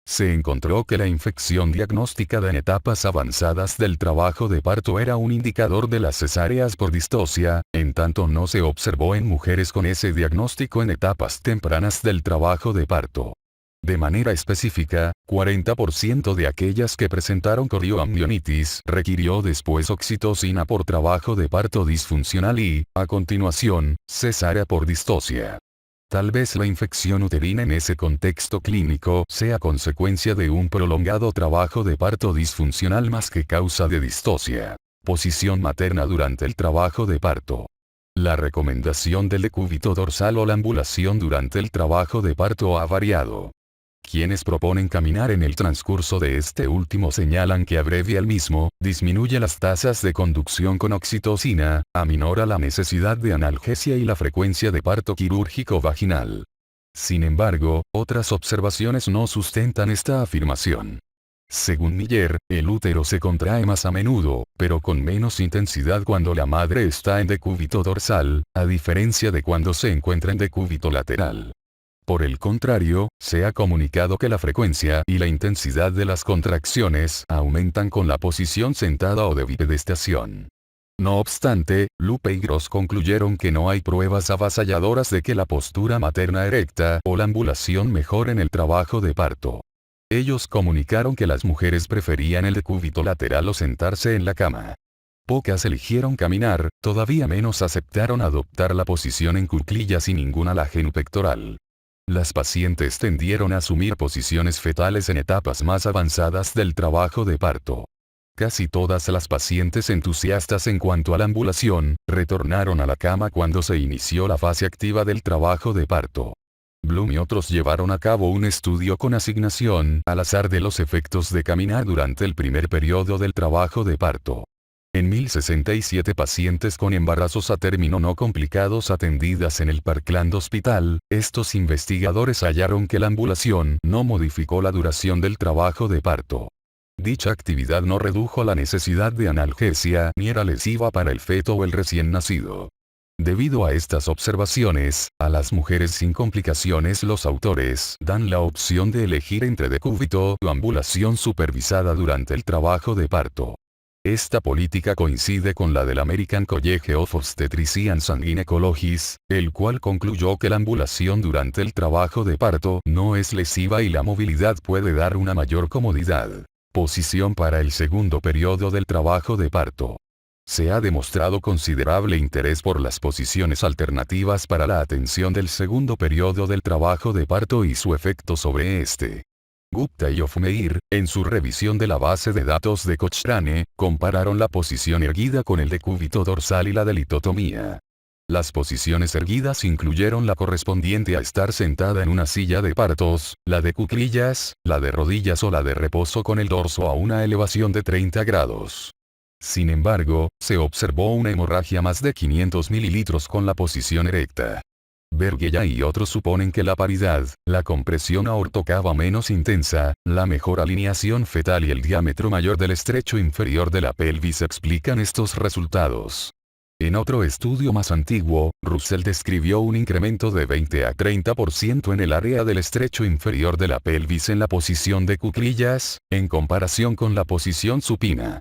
Se encontró que la infección diagnosticada en etapas avanzadas del trabajo de parto era un indicador de las cesáreas por distosia, en tanto no se observó en mujeres con ese diagnóstico en etapas tempranas del trabajo de parto. De manera específica, 40% de aquellas que presentaron corioamnionitis requirió después oxitocina por trabajo de parto disfuncional y, a continuación, cesárea por distosia. Tal vez la infección uterina en ese contexto clínico sea consecuencia de un prolongado trabajo de parto disfuncional más que causa de distosia. Posición materna durante el trabajo de parto. La recomendación del decúbito dorsal o la ambulación durante el trabajo de parto ha variado. Quienes proponen caminar en el transcurso de este último señalan que abrevia el mismo, disminuye las tasas de conducción con oxitocina, aminora la necesidad de analgesia y la frecuencia de parto quirúrgico vaginal. Sin embargo, otras observaciones no sustentan esta afirmación. Según Miller, el útero se contrae más a menudo, pero con menos intensidad cuando la madre está en decúbito dorsal, a diferencia de cuando se encuentra en decúbito lateral. Por el contrario, se ha comunicado que la frecuencia y la intensidad de las contracciones aumentan con la posición sentada o de bipedestación. No obstante, Lupe y Gross concluyeron que no hay pruebas avasalladoras de que la postura materna erecta o la ambulación mejoren el trabajo de parto. Ellos comunicaron que las mujeres preferían el decúbito lateral o sentarse en la cama. Pocas eligieron caminar, todavía menos aceptaron adoptar la posición en cuclillas y ningún halageno pectoral. Las pacientes tendieron a asumir posiciones fetales en etapas más avanzadas del trabajo de parto. Casi todas las pacientes entusiastas en cuanto a la ambulación, retornaron a la cama cuando se inició la fase activa del trabajo de parto. Bloom y otros llevaron a cabo un estudio con asignación al azar de los efectos de caminar durante el primer periodo del trabajo de parto. En 1067 pacientes con embarazos a término no complicados atendidas en el Parkland Hospital, estos investigadores hallaron que la ambulación no modificó la duración del trabajo de parto. Dicha actividad no redujo la necesidad de analgesia ni era lesiva para el feto o el recién nacido. Debido a estas observaciones, a las mujeres sin complicaciones los autores dan la opción de elegir entre decúbito o ambulación supervisada durante el trabajo de parto. Esta política coincide con la del American College of Obstetricians and Gynecologists, el cual concluyó que la ambulación durante el trabajo de parto no es lesiva y la movilidad puede dar una mayor comodidad. Posición para el segundo periodo del trabajo de parto. Se ha demostrado considerable interés por las posiciones alternativas para la atención del segundo periodo del trabajo de parto y su efecto sobre este. Gupta y Hofmeyr, en su revisión de la base de datos de Cochrane, compararon la posición erguida con el decúbito dorsal y la de litotomía. Las posiciones erguidas incluyeron la correspondiente a estar sentada en una silla de partos, la de cuclillas, la de rodillas o la de reposo con el dorso a una elevación de 30 grados. Sin embargo, se observó una hemorragia más de 500 mililitros con la posición erecta. Bergella y otros suponen que la paridad, la compresión aortocava menos intensa, la mejor alineación fetal y el diámetro mayor del estrecho inferior de la pelvis explican estos resultados. En otro estudio más antiguo, Russell describió un incremento de 20 a 30% en el área del estrecho inferior de la pelvis en la posición de cuclillas, en comparación con la posición supina.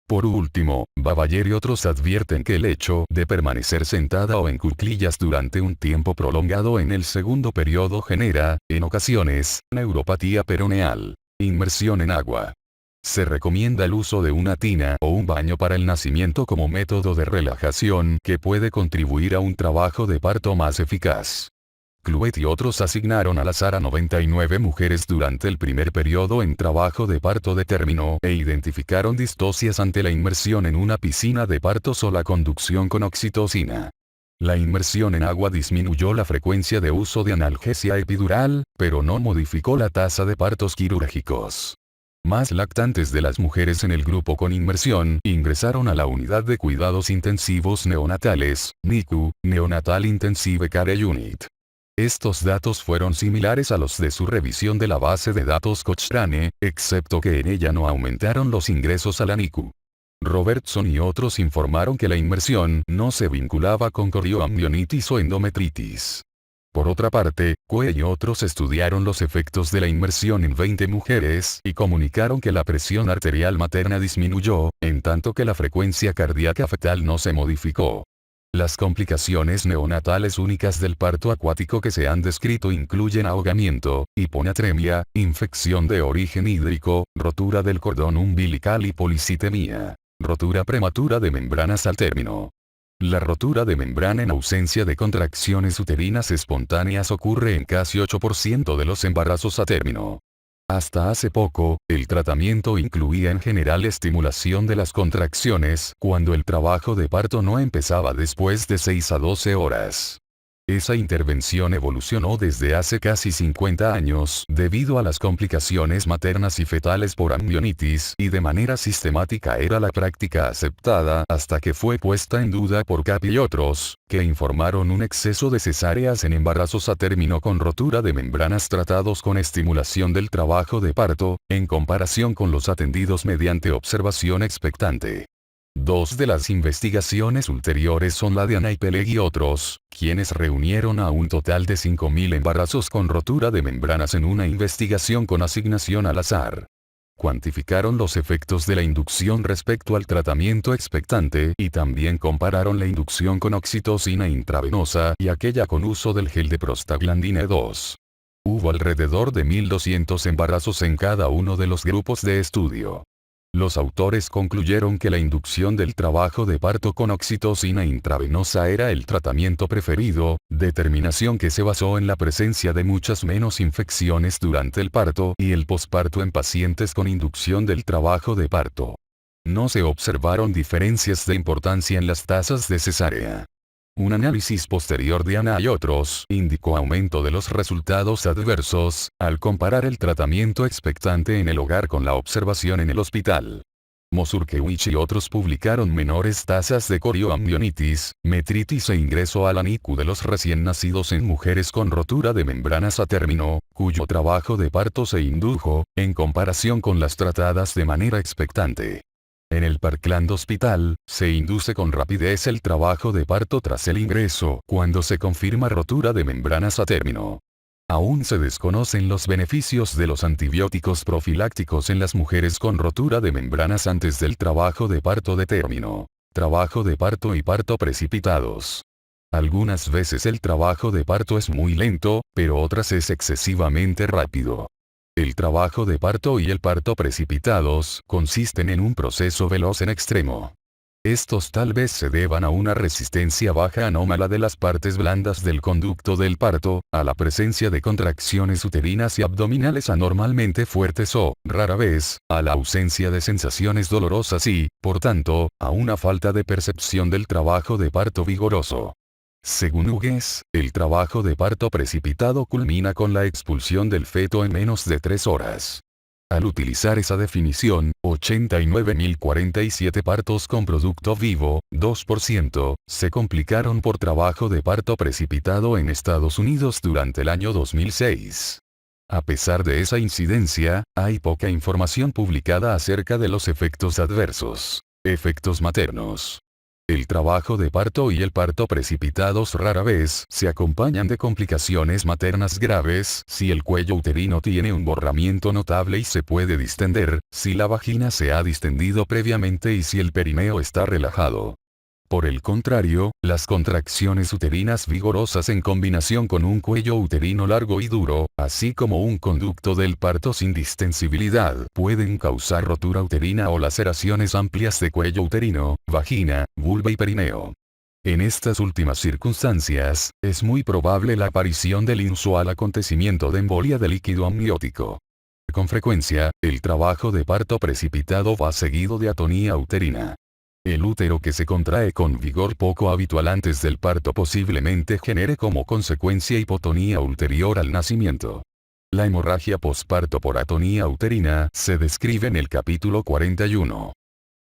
Por último, Babayer y otros advierten que el hecho de permanecer sentada o en cuclillas durante un tiempo prolongado en el segundo periodo genera, en ocasiones, neuropatía peroneal. Inmersión en agua. Se recomienda el uso de una tina o un baño para el nacimiento como método de relajación que puede contribuir a un trabajo de parto más eficaz. Cluet y otros asignaron al azar a 99 mujeres durante el primer periodo en trabajo de parto de término e identificaron distocias ante la inmersión en una piscina de partos o la conducción con oxitocina. La inmersión en agua disminuyó la frecuencia de uso de analgesia epidural, pero no modificó la tasa de partos quirúrgicos. Más lactantes de las mujeres en el grupo con inmersión ingresaron a la unidad de cuidados intensivos neonatales, NICU, Neonatal Intensive Care Unit. Estos datos fueron similares a los de su revisión de la base de datos Cochrane, excepto que en ella no aumentaron los ingresos a la NICU. Robertson y otros informaron que la inmersión no se vinculaba con corioamnionitis o endometritis. Por otra parte, Cue y otros estudiaron los efectos de la inmersión en 20 mujeres y comunicaron que la presión arterial materna disminuyó, en tanto que la frecuencia cardíaca fetal no se modificó. Las complicaciones neonatales únicas del parto acuático que se han descrito incluyen ahogamiento, hiponatremia, infección de origen hídrico, rotura del cordón umbilical y policitemia. Rotura prematura de membranas al término. La rotura de membrana en ausencia de contracciones uterinas espontáneas ocurre en casi 8% de los embarazos a término. Hasta hace poco, el tratamiento incluía en general estimulación de las contracciones cuando el trabajo de parto no empezaba después de 6 a 12 horas. Esa intervención evolucionó desde hace casi 50 años debido a las complicaciones maternas y fetales por amnionitis y de manera sistemática era la práctica aceptada hasta que fue puesta en duda por Capi y otros, que informaron un exceso de cesáreas en embarazos a término con rotura de membranas tratados con estimulación del trabajo de parto, en comparación con los atendidos mediante observación expectante. Dos de las investigaciones ulteriores son la de Anna Peleg y otros, quienes reunieron a un total de 5.000 embarazos con rotura de membranas en una investigación con asignación al azar. Cuantificaron los efectos de la inducción respecto al tratamiento expectante y también compararon la inducción con oxitocina intravenosa y aquella con uso del gel de prostaglandina 2. Hubo alrededor de 1.200 embarazos en cada uno de los grupos de estudio. Los autores concluyeron que la inducción del trabajo de parto con oxitocina intravenosa era el tratamiento preferido, determinación que se basó en la presencia de muchas menos infecciones durante el parto y el posparto en pacientes con inducción del trabajo de parto. No se observaron diferencias de importancia en las tasas de cesárea. Un análisis posterior de Anna y otros indicó aumento de los resultados adversos, al comparar el tratamiento expectante en el hogar con la observación en el hospital. Mosurkewicz y otros publicaron menores tasas de corioamnionitis, metritis e ingreso a la NICU de los recién nacidos en mujeres con rotura de membranas a término, cuyo trabajo de parto se indujo, en comparación con las tratadas de manera expectante. En el Parkland Hospital, se induce con rapidez el trabajo de parto tras el ingreso cuando se confirma rotura de membranas a término. Aún se desconocen los beneficios de los antibióticos profilácticos en las mujeres con rotura de membranas antes del trabajo de parto de término, trabajo de parto y parto precipitados. Algunas veces el trabajo de parto es muy lento, pero otras es excesivamente rápido. El trabajo de parto y el parto precipitados consisten en un proceso veloz en extremo. Estos tal vez se deban a una resistencia baja anómala de las partes blandas del conducto del parto, a la presencia de contracciones uterinas y abdominales anormalmente fuertes o, rara vez, a la ausencia de sensaciones dolorosas y, por tanto, a una falta de percepción del trabajo de parto vigoroso. Según Hughes, el trabajo de parto precipitado culmina con la expulsión del feto en menos de 3 horas. Al utilizar esa definición, 89.047 partos con producto vivo, 2%, se complicaron por trabajo de parto precipitado en Estados Unidos durante el año 2006. A pesar de esa incidencia, hay poca información publicada acerca de los efectos adversos. Efectos maternos. El trabajo de parto y el parto precipitados rara vez se acompañan de complicaciones maternas graves si el cuello uterino tiene un borramiento notable y se puede distender, si la vagina se ha distendido previamente y si el perineo está relajado. Por el contrario, las contracciones uterinas vigorosas en combinación con un cuello uterino largo y duro, así como un conducto del parto sin distensibilidad, pueden causar rotura uterina o laceraciones amplias de cuello uterino, vagina, vulva y perineo. En estas últimas circunstancias, es muy probable la aparición del inusual acontecimiento de embolia de líquido amniótico. Con frecuencia, el trabajo de parto precipitado va seguido de atonía uterina. El útero que se contrae con vigor poco habitual antes del parto posiblemente genere como consecuencia hipotonía ulterior al nacimiento. La hemorragia posparto por atonía uterina se describe en el capítulo 41.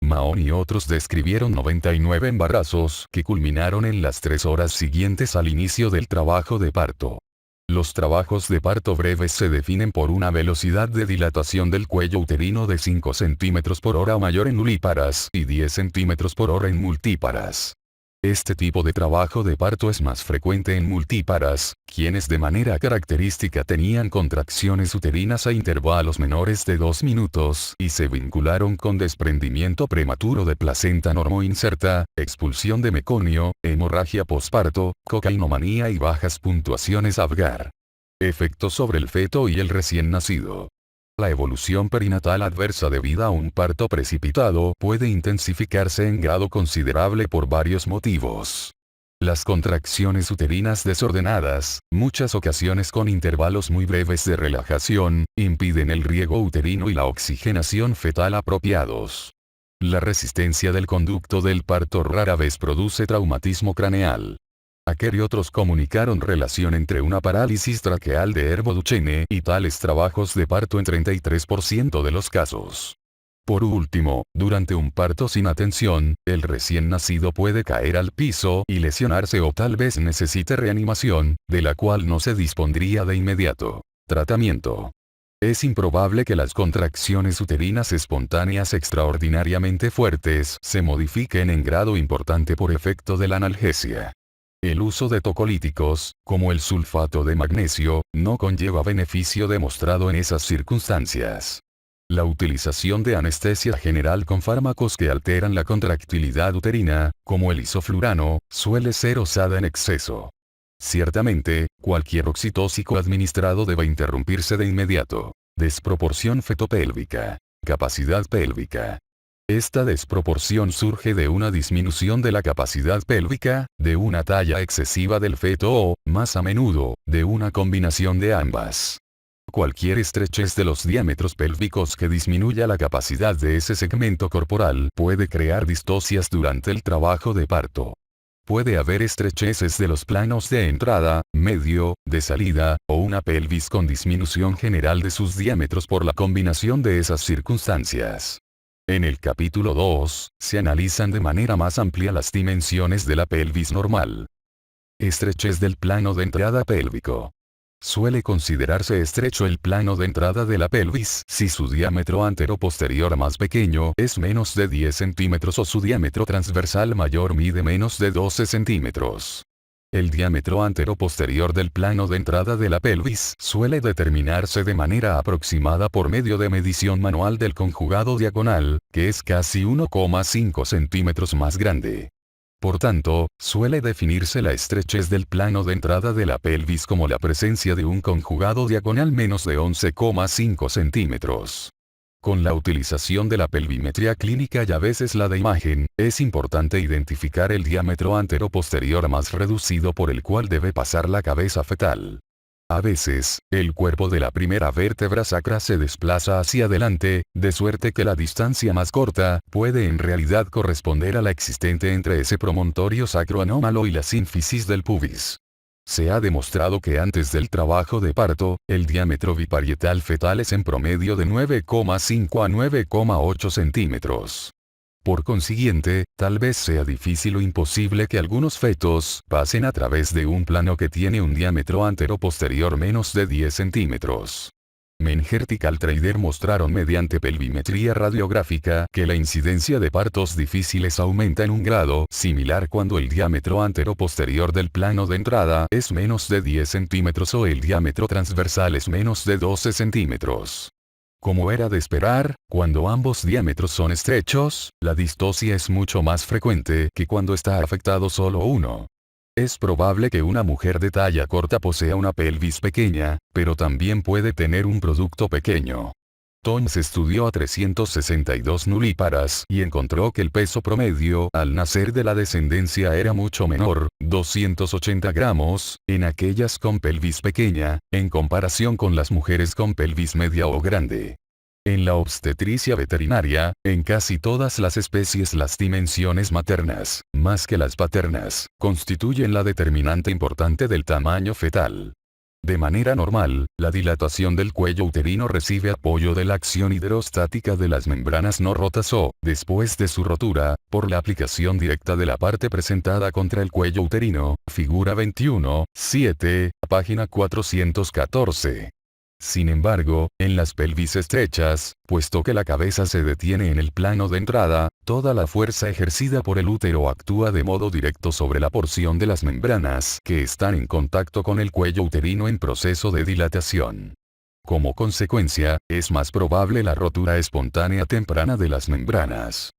Mahon y otros describieron 99 embarazos que culminaron en las 3 horas siguientes al inicio del trabajo de parto. Los trabajos de parto breves se definen por una velocidad de dilatación del cuello uterino de 5 cm por hora o mayor en ulíparas y 10 cm por hora en multíparas. Este tipo de trabajo de parto es más frecuente en multíparas, quienes de manera característica tenían contracciones uterinas a intervalos menores de 2 minutos y se vincularon con desprendimiento prematuro de placenta normoinserta, expulsión de meconio, hemorragia posparto, cocainomanía y bajas puntuaciones Apgar. Efectos sobre el feto y el recién nacido. La evolución perinatal adversa debida a un parto precipitado puede intensificarse en grado considerable por varios motivos. Las contracciones uterinas desordenadas, muchas ocasiones con intervalos muy breves de relajación, impiden el riego uterino y la oxigenación fetal apropiados. La resistencia del conducto del parto rara vez produce traumatismo craneal. Acker y otros comunicaron relación entre una parálisis traqueal de Herbo-Duchenne y tales trabajos de parto en 33% de los casos. Por último, durante un parto sin atención, el recién nacido puede caer al piso y lesionarse o tal vez necesite reanimación, de la cual no se dispondría de inmediato. Tratamiento. Es improbable que las contracciones uterinas espontáneas extraordinariamente fuertes se modifiquen en grado importante por efecto de la analgesia. El uso de tocolíticos, como el sulfato de magnesio, no conlleva beneficio demostrado en esas circunstancias. La utilización de anestesia general con fármacos que alteran la contractilidad uterina, como el isoflurano, suele ser usada en exceso. Ciertamente, cualquier oxitóxico administrado debe interrumpirse de inmediato. Desproporción fetopélvica. Capacidad pélvica. Esta desproporción surge de una disminución de la capacidad pélvica, de una talla excesiva del feto o, más a menudo, de una combinación de ambas. Cualquier estrechez de los diámetros pélvicos que disminuya la capacidad de ese segmento corporal puede crear distocias durante el trabajo de parto. Puede haber estrecheces de los planos de entrada, medio, de salida, o una pelvis con disminución general de sus diámetros por la combinación de esas circunstancias. En el capítulo 2, se analizan de manera más amplia las dimensiones de la pelvis normal. Estrechez del plano de entrada pélvico. Suele considerarse estrecho el plano de entrada de la pelvis si su diámetro antero-posterior más pequeño es menos de 10 centímetros o su diámetro transversal mayor mide menos de 12 centímetros. El diámetro antero-posterior del plano de entrada de la pelvis suele determinarse de manera aproximada por medio de medición manual del conjugado diagonal, que es casi 1,5 centímetros más grande. Por tanto, suele definirse la estrechez del plano de entrada de la pelvis como la presencia de un conjugado diagonal menos de 11,5 centímetros. Con la utilización de la pelvimetría clínica y a veces la de imagen, es importante identificar el diámetro antero-posterior más reducido por el cual debe pasar la cabeza fetal. A veces, el cuerpo de la primera vértebra sacra se desplaza hacia adelante, de suerte que la distancia más corta puede en realidad corresponder a la existente entre ese promontorio sacro anómalo y la sínfisis del pubis. Se ha demostrado que antes del trabajo de parto, el diámetro biparietal fetal es en promedio de 9,5 a 9,8 centímetros. Por consiguiente, tal vez sea difícil o imposible que algunos fetos pasen a través de un plano que tiene un diámetro antero-posterior menos de 10 centímetros. Menger y Caltreider mostraron mediante pelvimetría radiográfica que la incidencia de partos difíciles aumenta en un grado similar cuando el diámetro antero-posterior del plano de entrada es menos de 10 centímetros o el diámetro transversal es menos de 12 centímetros. Como era de esperar, cuando ambos diámetros son estrechos, la distocia es mucho más frecuente que cuando está afectado solo uno. Es probable que una mujer de talla corta posea una pelvis pequeña, pero también puede tener un producto pequeño. Tons estudió a 362 nulíparas y encontró que el peso promedio al nacer de la descendencia era mucho menor, 280 gramos, en aquellas con pelvis pequeña, en comparación con las mujeres con pelvis media o grande. En la obstetricia veterinaria, en casi todas las especies las dimensiones maternas, más que las paternas, constituyen la determinante importante del tamaño fetal. De manera normal, la dilatación del cuello uterino recibe apoyo de la acción hidrostática de las membranas no rotas o, después de su rotura, por la aplicación directa de la parte presentada contra el cuello uterino, figura 21, 7, página 414. Sin embargo, en las pelvis estrechas, puesto que la cabeza se detiene en el plano de entrada, toda la fuerza ejercida por el útero actúa de modo directo sobre la porción de las membranas que están en contacto con el cuello uterino en proceso de dilatación. Como consecuencia, es más probable la rotura espontánea temprana de las membranas.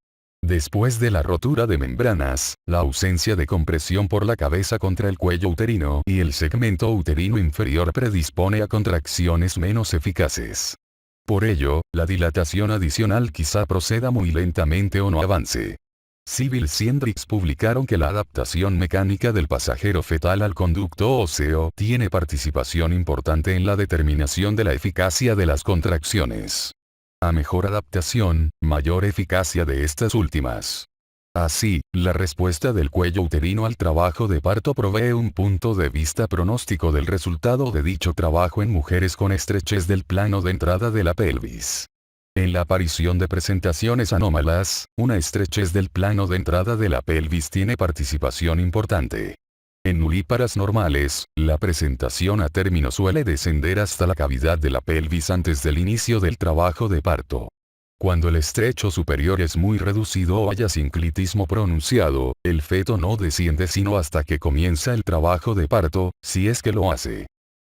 Después de la rotura de membranas, la ausencia de compresión por la cabeza contra el cuello uterino y el segmento uterino inferior predispone a contracciones menos eficaces. Por ello, la dilatación adicional quizá proceda muy lentamente o no avance. Civil Scientifics publicaron que la adaptación mecánica del pasajero fetal al conducto óseo tiene participación importante en la determinación de la eficacia de las contracciones. A mejor adaptación, mayor eficacia de estas últimas. Así, la respuesta del cuello uterino al trabajo de parto provee un punto de vista pronóstico del resultado de dicho trabajo en mujeres con estrechez del plano de entrada de la pelvis. En la aparición de presentaciones anómalas, una estrechez del plano de entrada de la pelvis tiene participación importante. En nulíparas normales, la presentación a término suele descender hasta la cavidad de la pelvis antes del inicio del trabajo de parto. Cuando el estrecho superior es muy reducido o haya sinclitismo pronunciado, el feto no desciende sino hasta que comienza el trabajo de parto, si es que lo hace.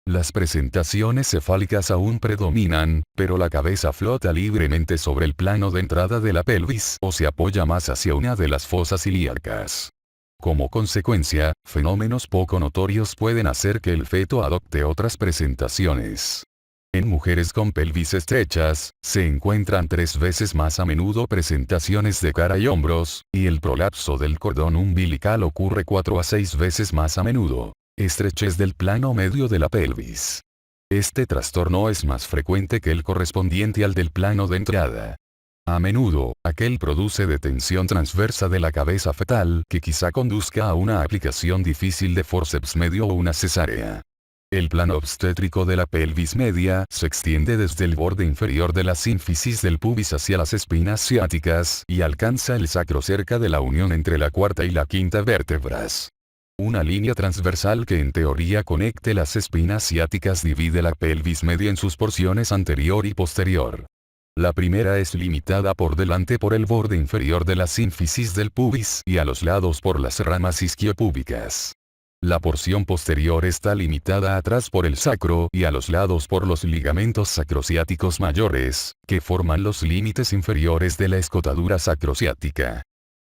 Las presentaciones cefálicas aún predominan, pero la cabeza flota libremente sobre el plano de entrada de la pelvis o se apoya más hacia una de las fosas ilíacas. Como consecuencia, fenómenos poco notorios pueden hacer que el feto adopte otras presentaciones. En mujeres con pelvis estrechas, se encuentran 3 veces más a menudo presentaciones de cara y hombros, y el prolapso del cordón umbilical ocurre 4 a 6 veces más a menudo. Estrechez del plano medio de la pelvis. Este trastorno es más frecuente que el correspondiente al del plano de entrada. A menudo, aquel produce detención transversa de la cabeza fetal que quizá conduzca a una aplicación difícil de forceps medio o una cesárea. El plano obstétrico de la pelvis media se extiende desde el borde inferior de la sínfisis del pubis hacia las espinas ciáticas y alcanza el sacro cerca de la unión entre la cuarta y la quinta vértebras. Una línea transversal que en teoría conecte las espinas ciáticas divide la pelvis media en sus porciones anterior y posterior. La primera es limitada por delante por el borde inferior de la sínfisis del pubis y a los lados por las ramas isquiopúbicas. La porción posterior está limitada atrás por el sacro y a los lados por los ligamentos sacrociáticos mayores, que forman los límites inferiores de la escotadura sacrociática.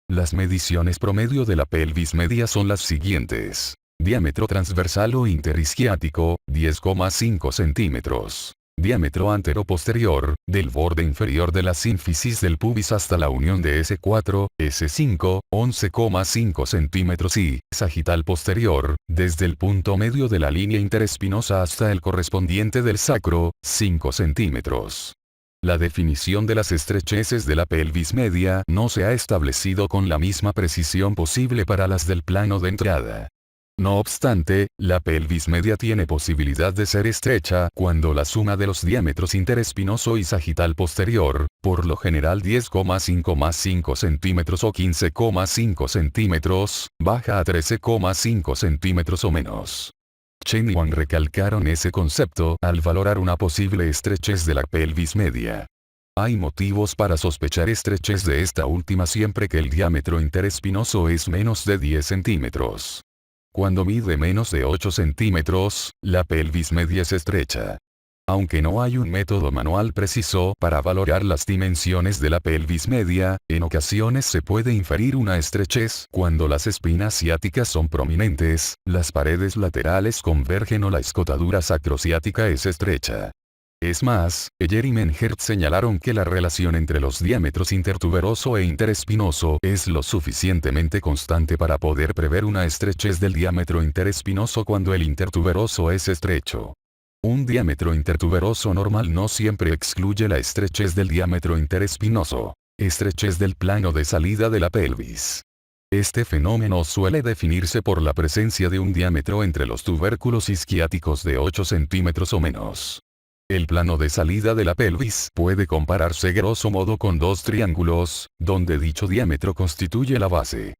Las mediciones promedio de la pelvis media son las siguientes. Diámetro transversal o interesquiático, 10,5 centímetros. Diámetro antero-posterior, del borde inferior de la sínfisis del pubis hasta la unión de S4, S5, 11,5 centímetros y, sagital posterior, desde el punto medio de la línea interespinosa hasta el correspondiente del sacro, 5 centímetros. La definición de las estrecheces de la pelvis media no se ha establecido con la misma precisión posible para las del plano de entrada. No obstante, la pelvis media tiene posibilidad de ser estrecha cuando la suma de los diámetros interespinoso y sagital posterior, por lo general 10,5 más 5 centímetros o 15,5 centímetros, baja a 13,5 centímetros o menos. Chen y Wang recalcaron ese concepto al valorar una posible estrechez de la pelvis media. Hay motivos para sospechar estrechez de esta última siempre que el diámetro interespinoso es menos de 10 centímetros. Cuando mide menos de 8 centímetros, la pelvis media es estrecha. Aunque no hay un método manual preciso para valorar las dimensiones de la pelvis media, en ocasiones se puede inferir una estrechez cuando las espinas ciáticas son prominentes, las paredes laterales convergen o la escotadura sacrociática es estrecha. Es más, Eyer y Menhert señalaron que la relación entre los diámetros intertuberoso e interespinoso es lo suficientemente constante para poder prever una estrechez del diámetro interespinoso cuando el intertuberoso es estrecho. Un diámetro intertuberoso normal no siempre excluye la estrechez del diámetro interespinoso, estrechez del plano de salida de la pelvis. Este fenómeno suele definirse por la presencia de un diámetro entre los tubérculos isquiáticos de 8 centímetros o menos. El plano de salida de la pelvis puede compararse grosso modo con 2 triángulos, donde dicho diámetro constituye la base.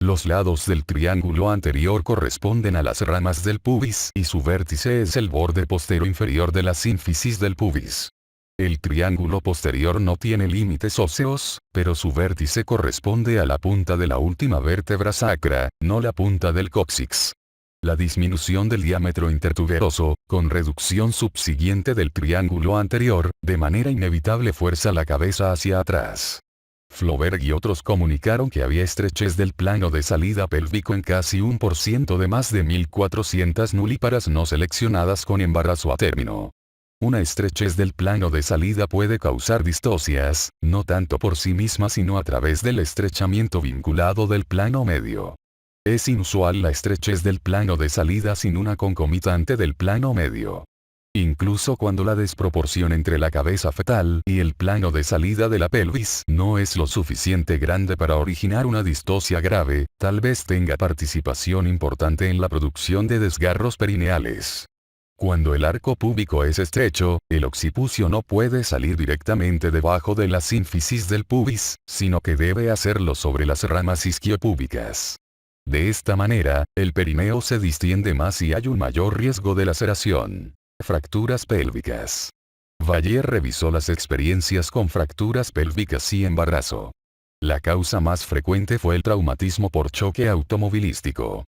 Los lados del triángulo anterior corresponden a las ramas del pubis y su vértice es el borde postero inferior de la sínfisis del pubis. El triángulo posterior no tiene límites óseos, pero su vértice corresponde a la punta de la última vértebra sacra, no la punta del cóccix. La disminución del diámetro intertuberoso, con reducción subsiguiente del triángulo anterior, de manera inevitable fuerza la cabeza hacia atrás. Floberg y otros comunicaron que había estrechez del plano de salida pélvico en casi 1% de más de 1.400 nulíparas no seleccionadas con embarazo a término. Una estrechez del plano de salida puede causar distocias, no tanto por sí misma sino a través del estrechamiento vinculado del plano medio. Es inusual la estrechez del plano de salida sin una concomitante del plano medio. Incluso cuando la desproporción entre la cabeza fetal y el plano de salida de la pelvis no es lo suficiente grande para originar una distocia grave, tal vez tenga participación importante en la producción de desgarros perineales. Cuando el arco púbico es estrecho, el occipucio no puede salir directamente debajo de la sínfisis del pubis, sino que debe hacerlo sobre las ramas isquiopúbicas. De esta manera, el perineo se distiende más y hay un mayor riesgo de laceración. Fracturas pélvicas. Valle revisó las experiencias con fracturas pélvicas y embarazo. La causa más frecuente fue el traumatismo por choque automovilístico.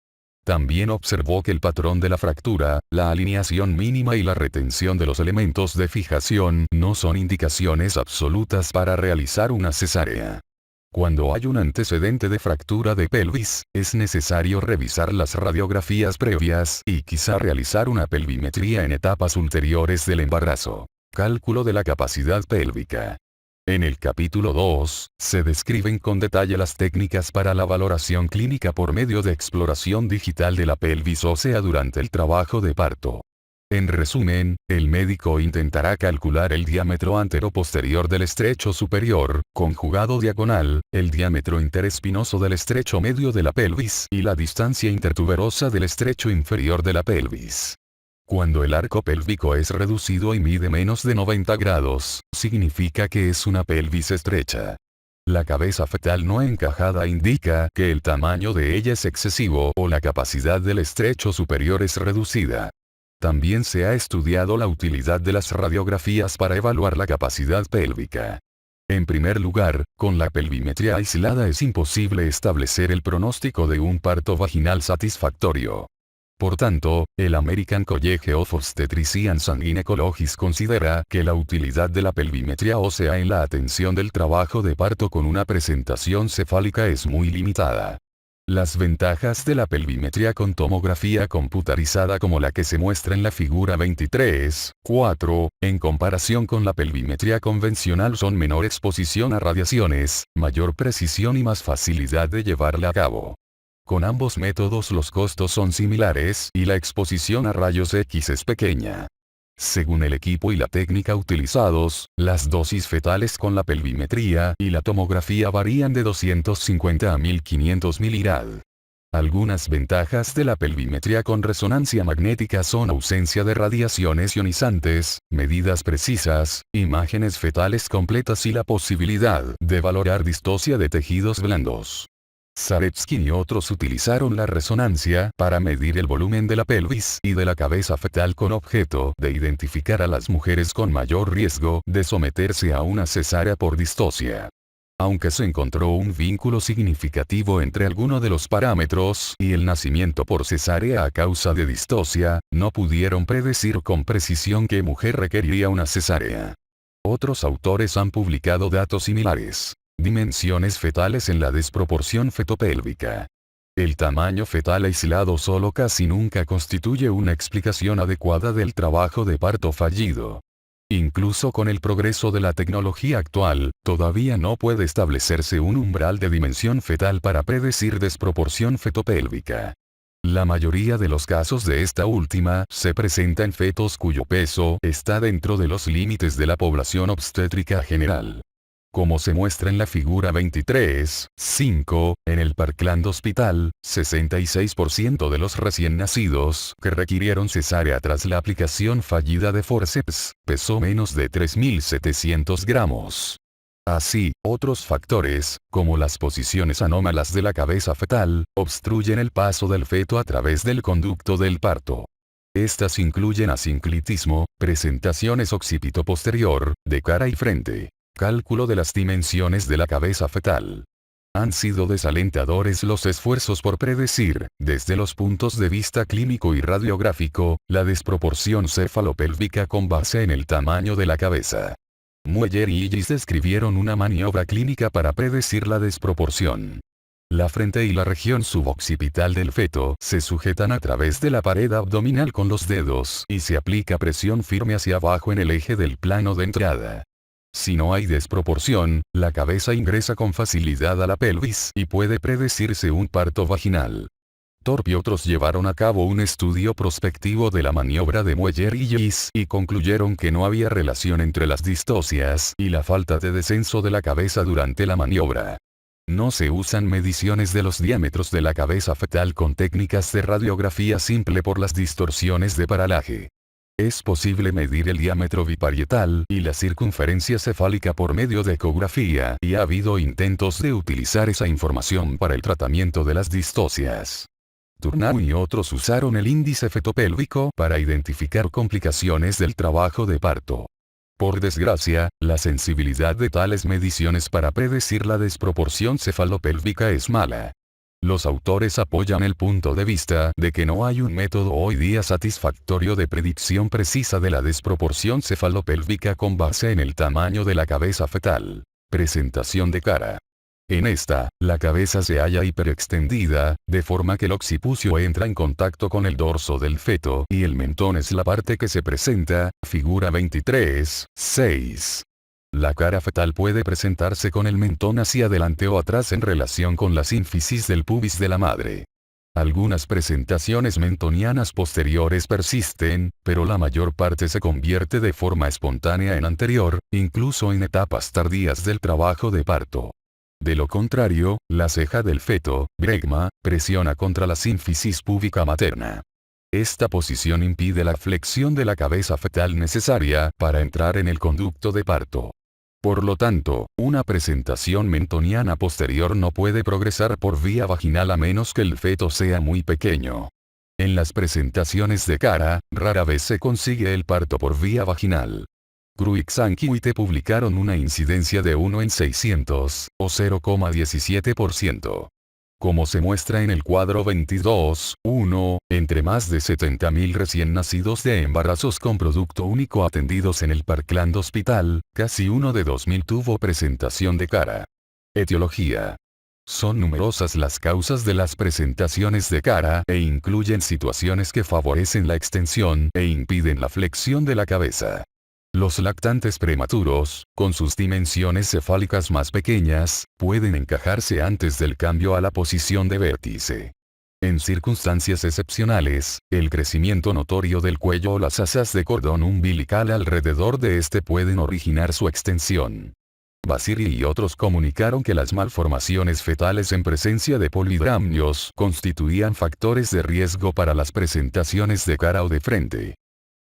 También observó que el patrón de la fractura, la alineación mínima y la retención de los elementos de fijación no son indicaciones absolutas para realizar una cesárea. Cuando hay un antecedente de fractura de pelvis, es necesario revisar las radiografías previas y quizá realizar una pelvimetría en etapas ulteriores del embarazo. Cálculo de la capacidad pélvica. En el capítulo 2, se describen con detalle las técnicas para la valoración clínica por medio de exploración digital de la pelvis ósea durante el trabajo de parto. En resumen, el médico intentará calcular el diámetro antero-posterior del estrecho superior, conjugado diagonal, el diámetro interespinoso del estrecho medio de la pelvis y la distancia intertuberosa del estrecho inferior de la pelvis. Cuando el arco pélvico es reducido y mide menos de 90 grados, significa que es una pelvis estrecha. La cabeza fetal no encajada indica que el tamaño de ella es excesivo o la capacidad del estrecho superior es reducida. También se ha estudiado la utilidad de las radiografías para evaluar la capacidad pélvica. En primer lugar, con la pelvimetría aislada es imposible establecer el pronóstico de un parto vaginal satisfactorio. Por tanto, el American College of Obstetricians and Gynecologists considera que la utilidad de la pelvimetría ósea en la atención del trabajo de parto con una presentación cefálica es muy limitada. Las ventajas de la pelvimetría con tomografía computarizada como la que se muestra en la figura 23.4, en comparación con la pelvimetría convencional son menor exposición a radiaciones, mayor precisión y más facilidad de llevarla a cabo. Con ambos métodos los costos son similares y la exposición a rayos X es pequeña. Según el equipo y la técnica utilizados, las dosis fetales con la pelvimetría y la tomografía varían de 250 a 1500 mg. Algunas ventajas de la pelvimetría con resonancia magnética son ausencia de radiaciones ionizantes, medidas precisas, imágenes fetales completas y la posibilidad de valorar distocia de tejidos blandos. Zaretsky y otros utilizaron la resonancia para medir el volumen de la pelvis y de la cabeza fetal con objeto de identificar a las mujeres con mayor riesgo de someterse a una cesárea por distocia. Aunque se encontró un vínculo significativo entre alguno de los parámetros y el nacimiento por cesárea a causa de distocia, no pudieron predecir con precisión qué mujer requeriría una cesárea. Otros autores han publicado datos similares. Dimensiones fetales en la desproporción fetopélvica. El tamaño fetal aislado solo casi nunca constituye una explicación adecuada del trabajo de parto fallido. Incluso con el progreso de la tecnología actual, todavía no puede establecerse un umbral de dimensión fetal para predecir desproporción fetopélvica. La mayoría de los casos de esta última se presenta en fetos cuyo peso está dentro de los límites de la población obstétrica general. Como se muestra en la figura 23.5, en el Parkland Hospital, 66% de los recién nacidos que requirieron cesárea tras la aplicación fallida de forceps, pesó menos de 3.700 gramos. Así, otros factores, como las posiciones anómalas de la cabeza fetal, obstruyen el paso del feto a través del conducto del parto. Estas incluyen asinclitismo, presentaciones occipito posterior, de cara y frente. Cálculo de las dimensiones de la cabeza fetal. Han sido desalentadores los esfuerzos por predecir, desde los puntos de vista clínico y radiográfico, la desproporción cefalopélvica con base en el tamaño de la cabeza. Mueller y Illis describieron una maniobra clínica para predecir la desproporción. La frente y la región suboccipital del feto se sujetan a través de la pared abdominal con los dedos y se aplica presión firme hacia abajo en el eje del plano de entrada. Si no hay desproporción, la cabeza ingresa con facilidad a la pelvis y puede predecirse un parto vaginal. Thorpe y otros llevaron a cabo un estudio prospectivo de la maniobra de Mueller y Gis y concluyeron que no había relación entre las distocias y la falta de descenso de la cabeza durante la maniobra. No se usan mediciones de los diámetros de la cabeza fetal con técnicas de radiografía simple por las distorsiones de paralaje. Es posible medir el diámetro biparietal y la circunferencia cefálica por medio de ecografía y ha habido intentos de utilizar esa información para el tratamiento de las distocias. Turnau y otros usaron el índice fetopélvico para identificar complicaciones del trabajo de parto. Por desgracia, la sensibilidad de tales mediciones para predecir la desproporción cefalopélvica es mala. Los autores apoyan el punto de vista de que no hay un método hoy día satisfactorio de predicción precisa de la desproporción cefalopélvica con base en el tamaño de la cabeza fetal. Presentación de cara. En esta, la cabeza se halla hiperextendida, de forma que el occipucio entra en contacto con el dorso del feto y el mentón es la parte que se presenta, figura 23.6. La cara fetal puede presentarse con el mentón hacia adelante o atrás en relación con la sínfisis del pubis de la madre. Algunas presentaciones mentonianas posteriores persisten, pero la mayor parte se convierte de forma espontánea en anterior, incluso en etapas tardías del trabajo de parto. De lo contrario, la ceja del feto, bregma, presiona contra la sínfisis púbica materna. Esta posición impide la flexión de la cabeza fetal necesaria para entrar en el conducto de parto. Por lo tanto, una presentación mentoniana posterior no puede progresar por vía vaginal a menos que el feto sea muy pequeño. En las presentaciones de cara, rara vez se consigue el parto por vía vaginal. Cruikshank y White publicaron una incidencia de 1 en 600, o 0,17%. Como se muestra en el cuadro 22.1, entre más de 70.000 recién nacidos de embarazos con producto único atendidos en el Parkland Hospital, casi uno de 2.000 tuvo presentación de cara. Etiología. Son numerosas las causas de las presentaciones de cara e incluyen situaciones que favorecen la extensión e impiden la flexión de la cabeza. Los lactantes prematuros, con sus dimensiones cefálicas más pequeñas, pueden encajarse antes del cambio a la posición de vértice. En circunstancias excepcionales, el crecimiento notorio del cuello o las asas de cordón umbilical alrededor de este pueden originar su extensión. Basiri y otros comunicaron que las malformaciones fetales en presencia de polidramnios constituían factores de riesgo para las presentaciones de cara o de frente.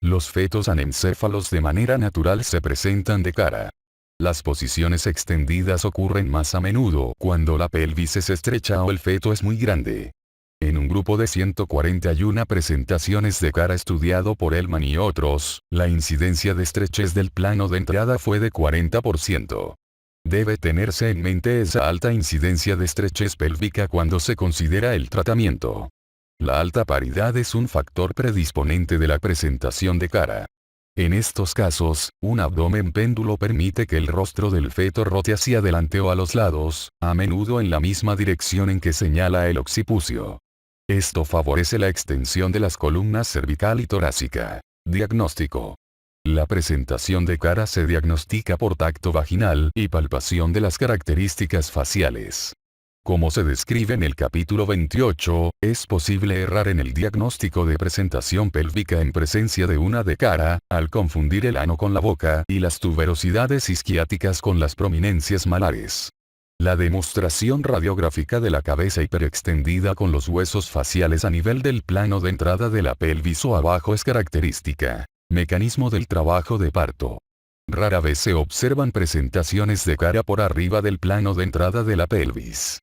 Los fetos anencéfalos de manera natural se presentan de cara. Las posiciones extendidas ocurren más a menudo cuando la pelvis es estrecha o el feto es muy grande. En un grupo de 141 presentaciones de cara estudiado por Elman y otros, la incidencia de estrechez del plano de entrada fue de 40%. Debe tenerse en mente esa alta incidencia de estrechez pélvica cuando se considera el tratamiento. La alta paridad es un factor predisponente de la presentación de cara. En estos casos, un abdomen péndulo permite que el rostro del feto rote hacia adelante o a los lados, a menudo en la misma dirección en que señala el occipucio. Esto favorece la extensión de las columnas cervical y torácica. Diagnóstico. La presentación de cara se diagnostica por tacto vaginal y palpación de las características faciales. Como se describe en el capítulo 28, es posible errar en el diagnóstico de presentación pélvica en presencia de una de cara, al confundir el ano con la boca y las tuberosidades isquiáticas con las prominencias malares. La demostración radiográfica de la cabeza hiperextendida con los huesos faciales a nivel del plano de entrada de la pelvis o abajo es característica. Mecanismo del trabajo de parto. Rara vez se observan presentaciones de cara por arriba del plano de entrada de la pelvis.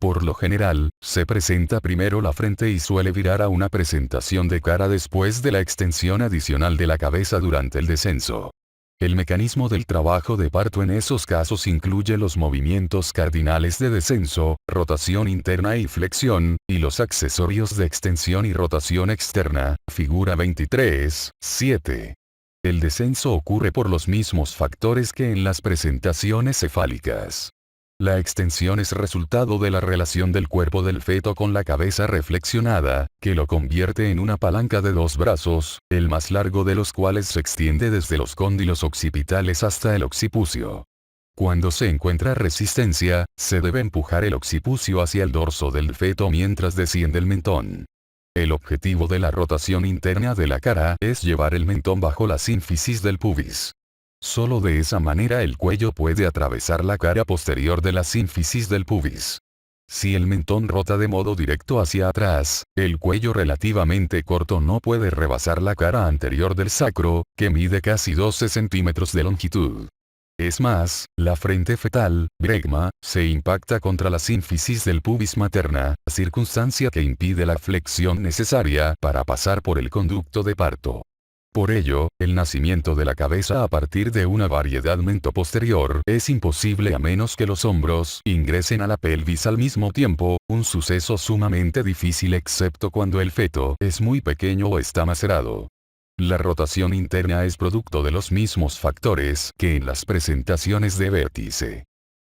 Por lo general, se presenta primero la frente y suele virar a una presentación de cara después de la extensión adicional de la cabeza durante el descenso. El mecanismo del trabajo de parto en esos casos incluye los movimientos cardinales de descenso, rotación interna y flexión, y los accesorios de extensión y rotación externa, figura 23.7. El descenso ocurre por los mismos factores que en las presentaciones cefálicas. La extensión es resultado de la relación del cuerpo del feto con la cabeza reflexionada, que lo convierte en una palanca de dos brazos, el más largo de los cuales se extiende desde los cóndilos occipitales hasta el occipucio. Cuando se encuentra resistencia, se debe empujar el occipucio hacia el dorso del feto mientras desciende el mentón. El objetivo de la rotación interna de la cara es llevar el mentón bajo la sínfisis del pubis. Solo de esa manera el cuello puede atravesar la cara posterior de la sínfisis del pubis. Si el mentón rota de modo directo hacia atrás, el cuello relativamente corto no puede rebasar la cara anterior del sacro, que mide casi 12 centímetros de longitud. Es más, la frente fetal, bregma, se impacta contra la sínfisis del pubis materna, circunstancia que impide la flexión necesaria para pasar por el conducto de parto. Por ello, el nacimiento de la cabeza a partir de una variedad mentoposterior es imposible a menos que los hombros ingresen a la pelvis al mismo tiempo, un suceso sumamente difícil excepto cuando el feto es muy pequeño o está macerado. La rotación interna es producto de los mismos factores que en las presentaciones de vértice.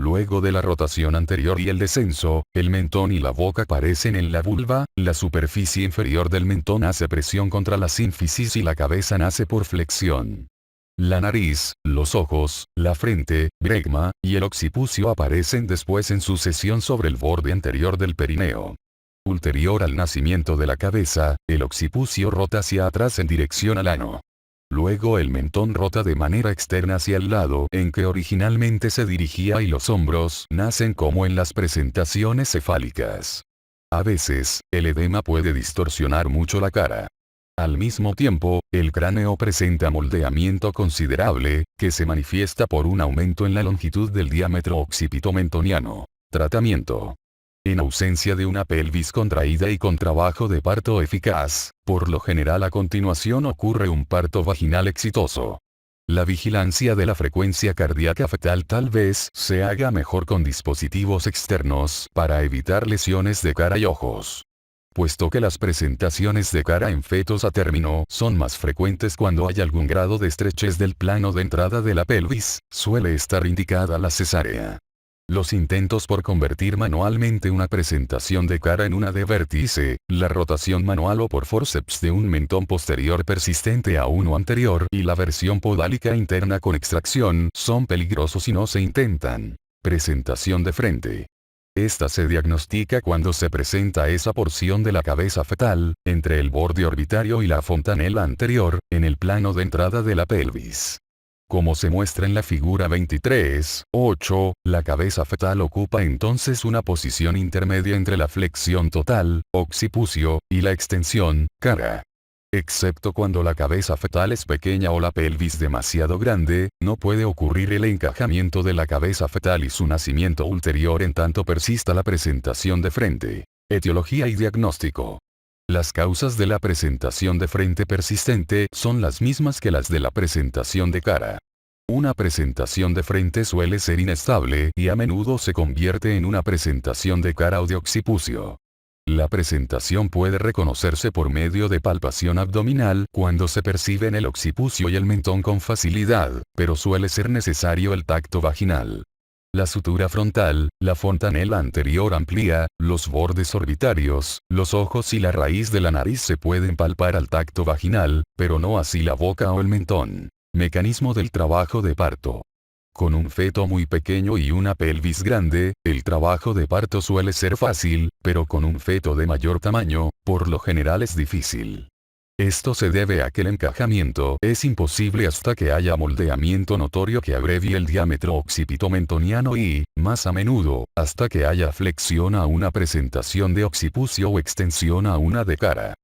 Luego de la rotación anterior y el descenso, el mentón y la boca aparecen en la vulva, la superficie inferior del mentón hace presión contra la sínfisis y la cabeza nace por flexión. La nariz, los ojos, la frente, bregma, y el occipucio aparecen después en sucesión sobre el borde anterior del perineo. Ulterior al nacimiento de la cabeza, el occipucio rota hacia atrás en dirección al ano. Luego el mentón rota de manera externa hacia el lado en que originalmente se dirigía y los hombros nacen como en las presentaciones cefálicas. A veces, el edema puede distorsionar mucho la cara. Al mismo tiempo, el cráneo presenta moldeamiento considerable, que se manifiesta por un aumento en la longitud del diámetro occipito-mentoniano. Tratamiento. En ausencia de una pelvis contraída y con trabajo de parto eficaz, por lo general a continuación ocurre un parto vaginal exitoso. La vigilancia de la frecuencia cardíaca fetal tal vez se haga mejor con dispositivos externos para evitar lesiones de cara y ojos. Puesto que las presentaciones de cara en fetos a término son más frecuentes cuando hay algún grado de estrechez del plano de entrada de la pelvis, suele estar indicada la cesárea. Los intentos por convertir manualmente una presentación de cara en una de vértice, la rotación manual o por forceps de un mentón posterior persistente a uno anterior y la versión podálica interna con extracción son peligrosos y no se intentan. Presentación de frente. Esta se diagnostica cuando se presenta esa porción de la cabeza fetal, entre el borde orbitario y la fontanela anterior, en el plano de entrada de la pelvis. Como se muestra en la figura 23.8, la cabeza fetal ocupa entonces una posición intermedia entre la flexión total, occipucio, y la extensión, cara. Excepto cuando la cabeza fetal es pequeña o la pelvis demasiado grande, no puede ocurrir el encajamiento de la cabeza fetal y su nacimiento ulterior en tanto persista la presentación de frente. Etiología y diagnóstico. Las causas de la presentación de frente persistente son las mismas que las de la presentación de cara. Una presentación de frente suele ser inestable y a menudo se convierte en una presentación de cara o de occipucio. La presentación puede reconocerse por medio de palpación abdominal cuando se perciben el occipucio y el mentón con facilidad, pero suele ser necesario el tacto vaginal. La sutura frontal, la fontanela anterior amplia, los bordes orbitarios, los ojos y la raíz de la nariz se pueden palpar al tacto vaginal, pero no así la boca o el mentón. Mecanismo del trabajo de parto. Con un feto muy pequeño y una pelvis grande, el trabajo de parto suele ser fácil, pero con un feto de mayor tamaño, por lo general es difícil. Esto se debe a que el encajamiento es imposible hasta que haya moldeamiento notorio que abrevie el diámetro occipito-mentoniano y, más a menudo, hasta que haya flexión a una presentación de occipucio o extensión a una de cara.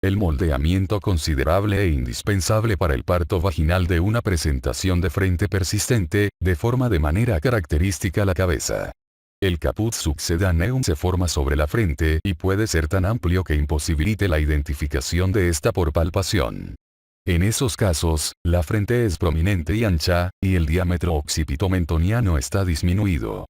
El moldeamiento considerable e indispensable para el parto vaginal de una presentación de frente persistente, deforma de manera característica la cabeza. El caput succedaneum se forma sobre la frente y puede ser tan amplio que imposibilite la identificación de esta por palpación. En esos casos, la frente es prominente y ancha, y el diámetro occipito-mentoniano está disminuido.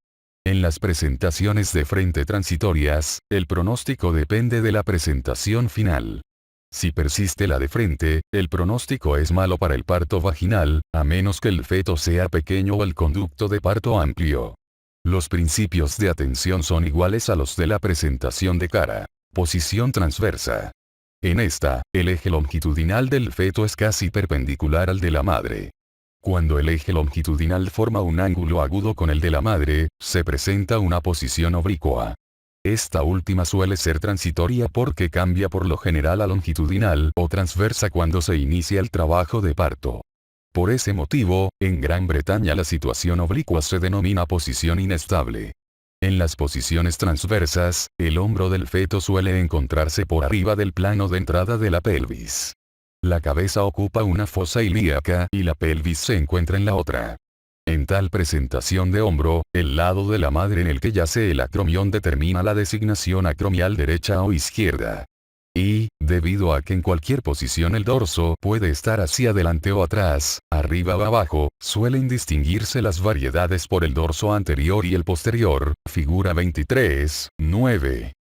En las presentaciones de frente transitorias, el pronóstico depende de la presentación final. Si persiste la de frente, el pronóstico es malo para el parto vaginal, a menos que el feto sea pequeño o el conducto de parto amplio. Los principios de atención son iguales a los de la presentación de cara. Posición transversa. En esta, el eje longitudinal del feto es casi perpendicular al de la madre. Cuando el eje longitudinal forma un ángulo agudo con el de la madre, se presenta una posición oblicua. Esta última suele ser transitoria porque cambia por lo general a longitudinal o transversa cuando se inicia el trabajo de parto. Por ese motivo, en Gran Bretaña la situación oblicua se denomina posición inestable. En las posiciones transversas, el hombro del feto suele encontrarse por arriba del plano de entrada de la pelvis. La cabeza ocupa una fosa ilíaca y la pelvis se encuentra en la otra. En tal presentación de hombro, el lado de la madre en el que yace el acromión determina la designación acromial derecha o izquierda. Y, debido a que en cualquier posición el dorso puede estar hacia adelante o atrás, arriba o abajo, suelen distinguirse las variedades por el dorso anterior y el posterior, figura 23, 9.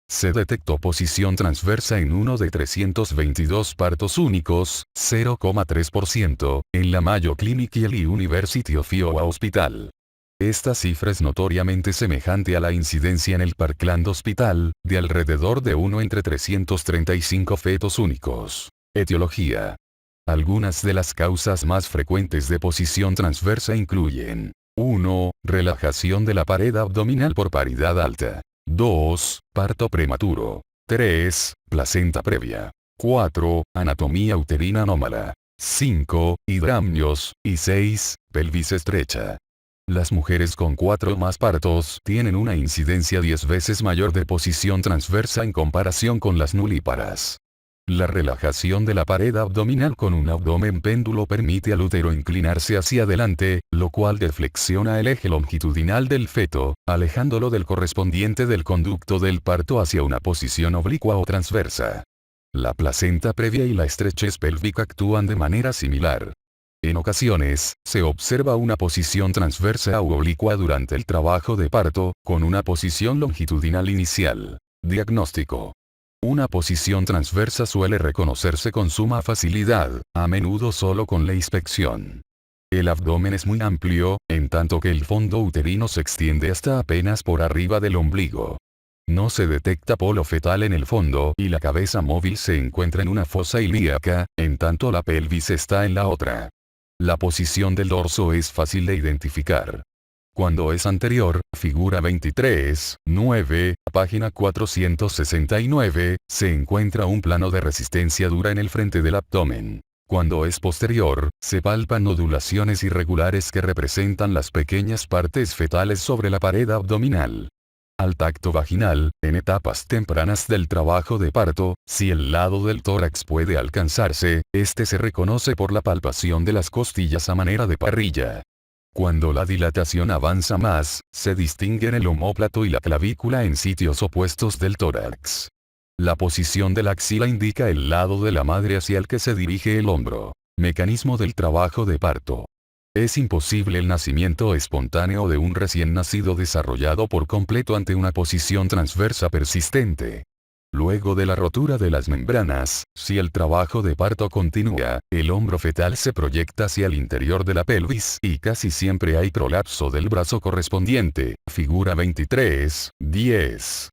Se detectó posición transversa en uno de 322 partos únicos, 0,3%, en la Mayo Clinic y el University of Iowa Hospital. Esta cifra es notoriamente semejante a la incidencia en el Parkland Hospital, de alrededor de 1 entre 335 fetos únicos. Etiología. Algunas de las causas más frecuentes de posición transversa incluyen 1. Relajación de la pared abdominal por paridad alta. 2. Parto prematuro. 3. Placenta previa. 4. Anatomía uterina anómala. 5. Hidramnios. Y 6. Pelvis estrecha. Las mujeres con 4 o más partos tienen una incidencia 10 veces mayor de posición transversa en comparación con las nulíparas. La relajación de la pared abdominal con un abdomen péndulo permite al útero inclinarse hacia adelante, lo cual deflexiona el eje longitudinal del feto, alejándolo del correspondiente del conducto del parto hacia una posición oblicua o transversa. La placenta previa y la estrechez pélvica actúan de manera similar. En ocasiones, se observa una posición transversa u oblicua durante el trabajo de parto, con una posición longitudinal inicial. Diagnóstico. Una posición transversa suele reconocerse con suma facilidad, a menudo solo con la inspección. El abdomen es muy amplio, en tanto que el fondo uterino se extiende hasta apenas por arriba del ombligo. No se detecta polo fetal en el fondo y la cabeza móvil se encuentra en una fosa ilíaca, en tanto la pelvis está en la otra. La posición del dorso es fácil de identificar. Cuando es anterior, figura 23, 9, página 469, se encuentra un plano de resistencia dura en el frente del abdomen. Cuando es posterior, se palpan nodulaciones irregulares que representan las pequeñas partes fetales sobre la pared abdominal. Al tacto vaginal, en etapas tempranas del trabajo de parto, si el lado del tórax puede alcanzarse, este se reconoce por la palpación de las costillas a manera de parrilla. Cuando la dilatación avanza más, se distinguen el omóplato y la clavícula en sitios opuestos del tórax. La posición de la axila indica el lado de la madre hacia el que se dirige el hombro. Mecanismo del trabajo de parto. Es imposible el nacimiento espontáneo de un recién nacido desarrollado por completo ante una posición transversa persistente. Luego de la rotura de las membranas, si el trabajo de parto continúa, el hombro fetal se proyecta hacia el interior de la pelvis y casi siempre hay prolapso del brazo correspondiente, figura 23, 10.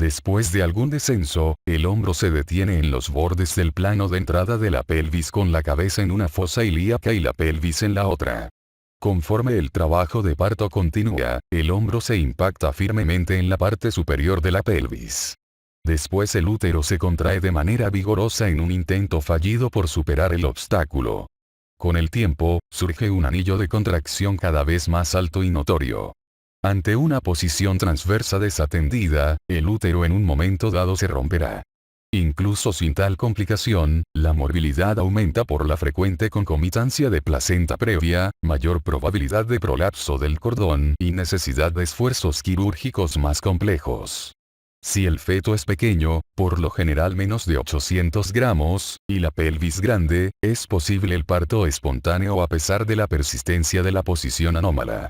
Después de algún descenso, el hombro se detiene en los bordes del plano de entrada de la pelvis con la cabeza en una fosa ilíaca y la pelvis en la otra. Conforme el trabajo de parto continúa, el hombro se impacta firmemente en la parte superior de la pelvis. Después el útero se contrae de manera vigorosa en un intento fallido por superar el obstáculo. Con el tiempo, surge un anillo de contracción cada vez más alto y notorio. Ante una posición transversa desatendida, el útero en un momento dado se romperá. Incluso sin tal complicación, la morbilidad aumenta por la frecuente concomitancia de placenta previa, mayor probabilidad de prolapso del cordón y necesidad de esfuerzos quirúrgicos más complejos. Si el feto es pequeño, por lo general menos de 800 gramos, y la pelvis grande, es posible el parto espontáneo a pesar de la persistencia de la posición anómala.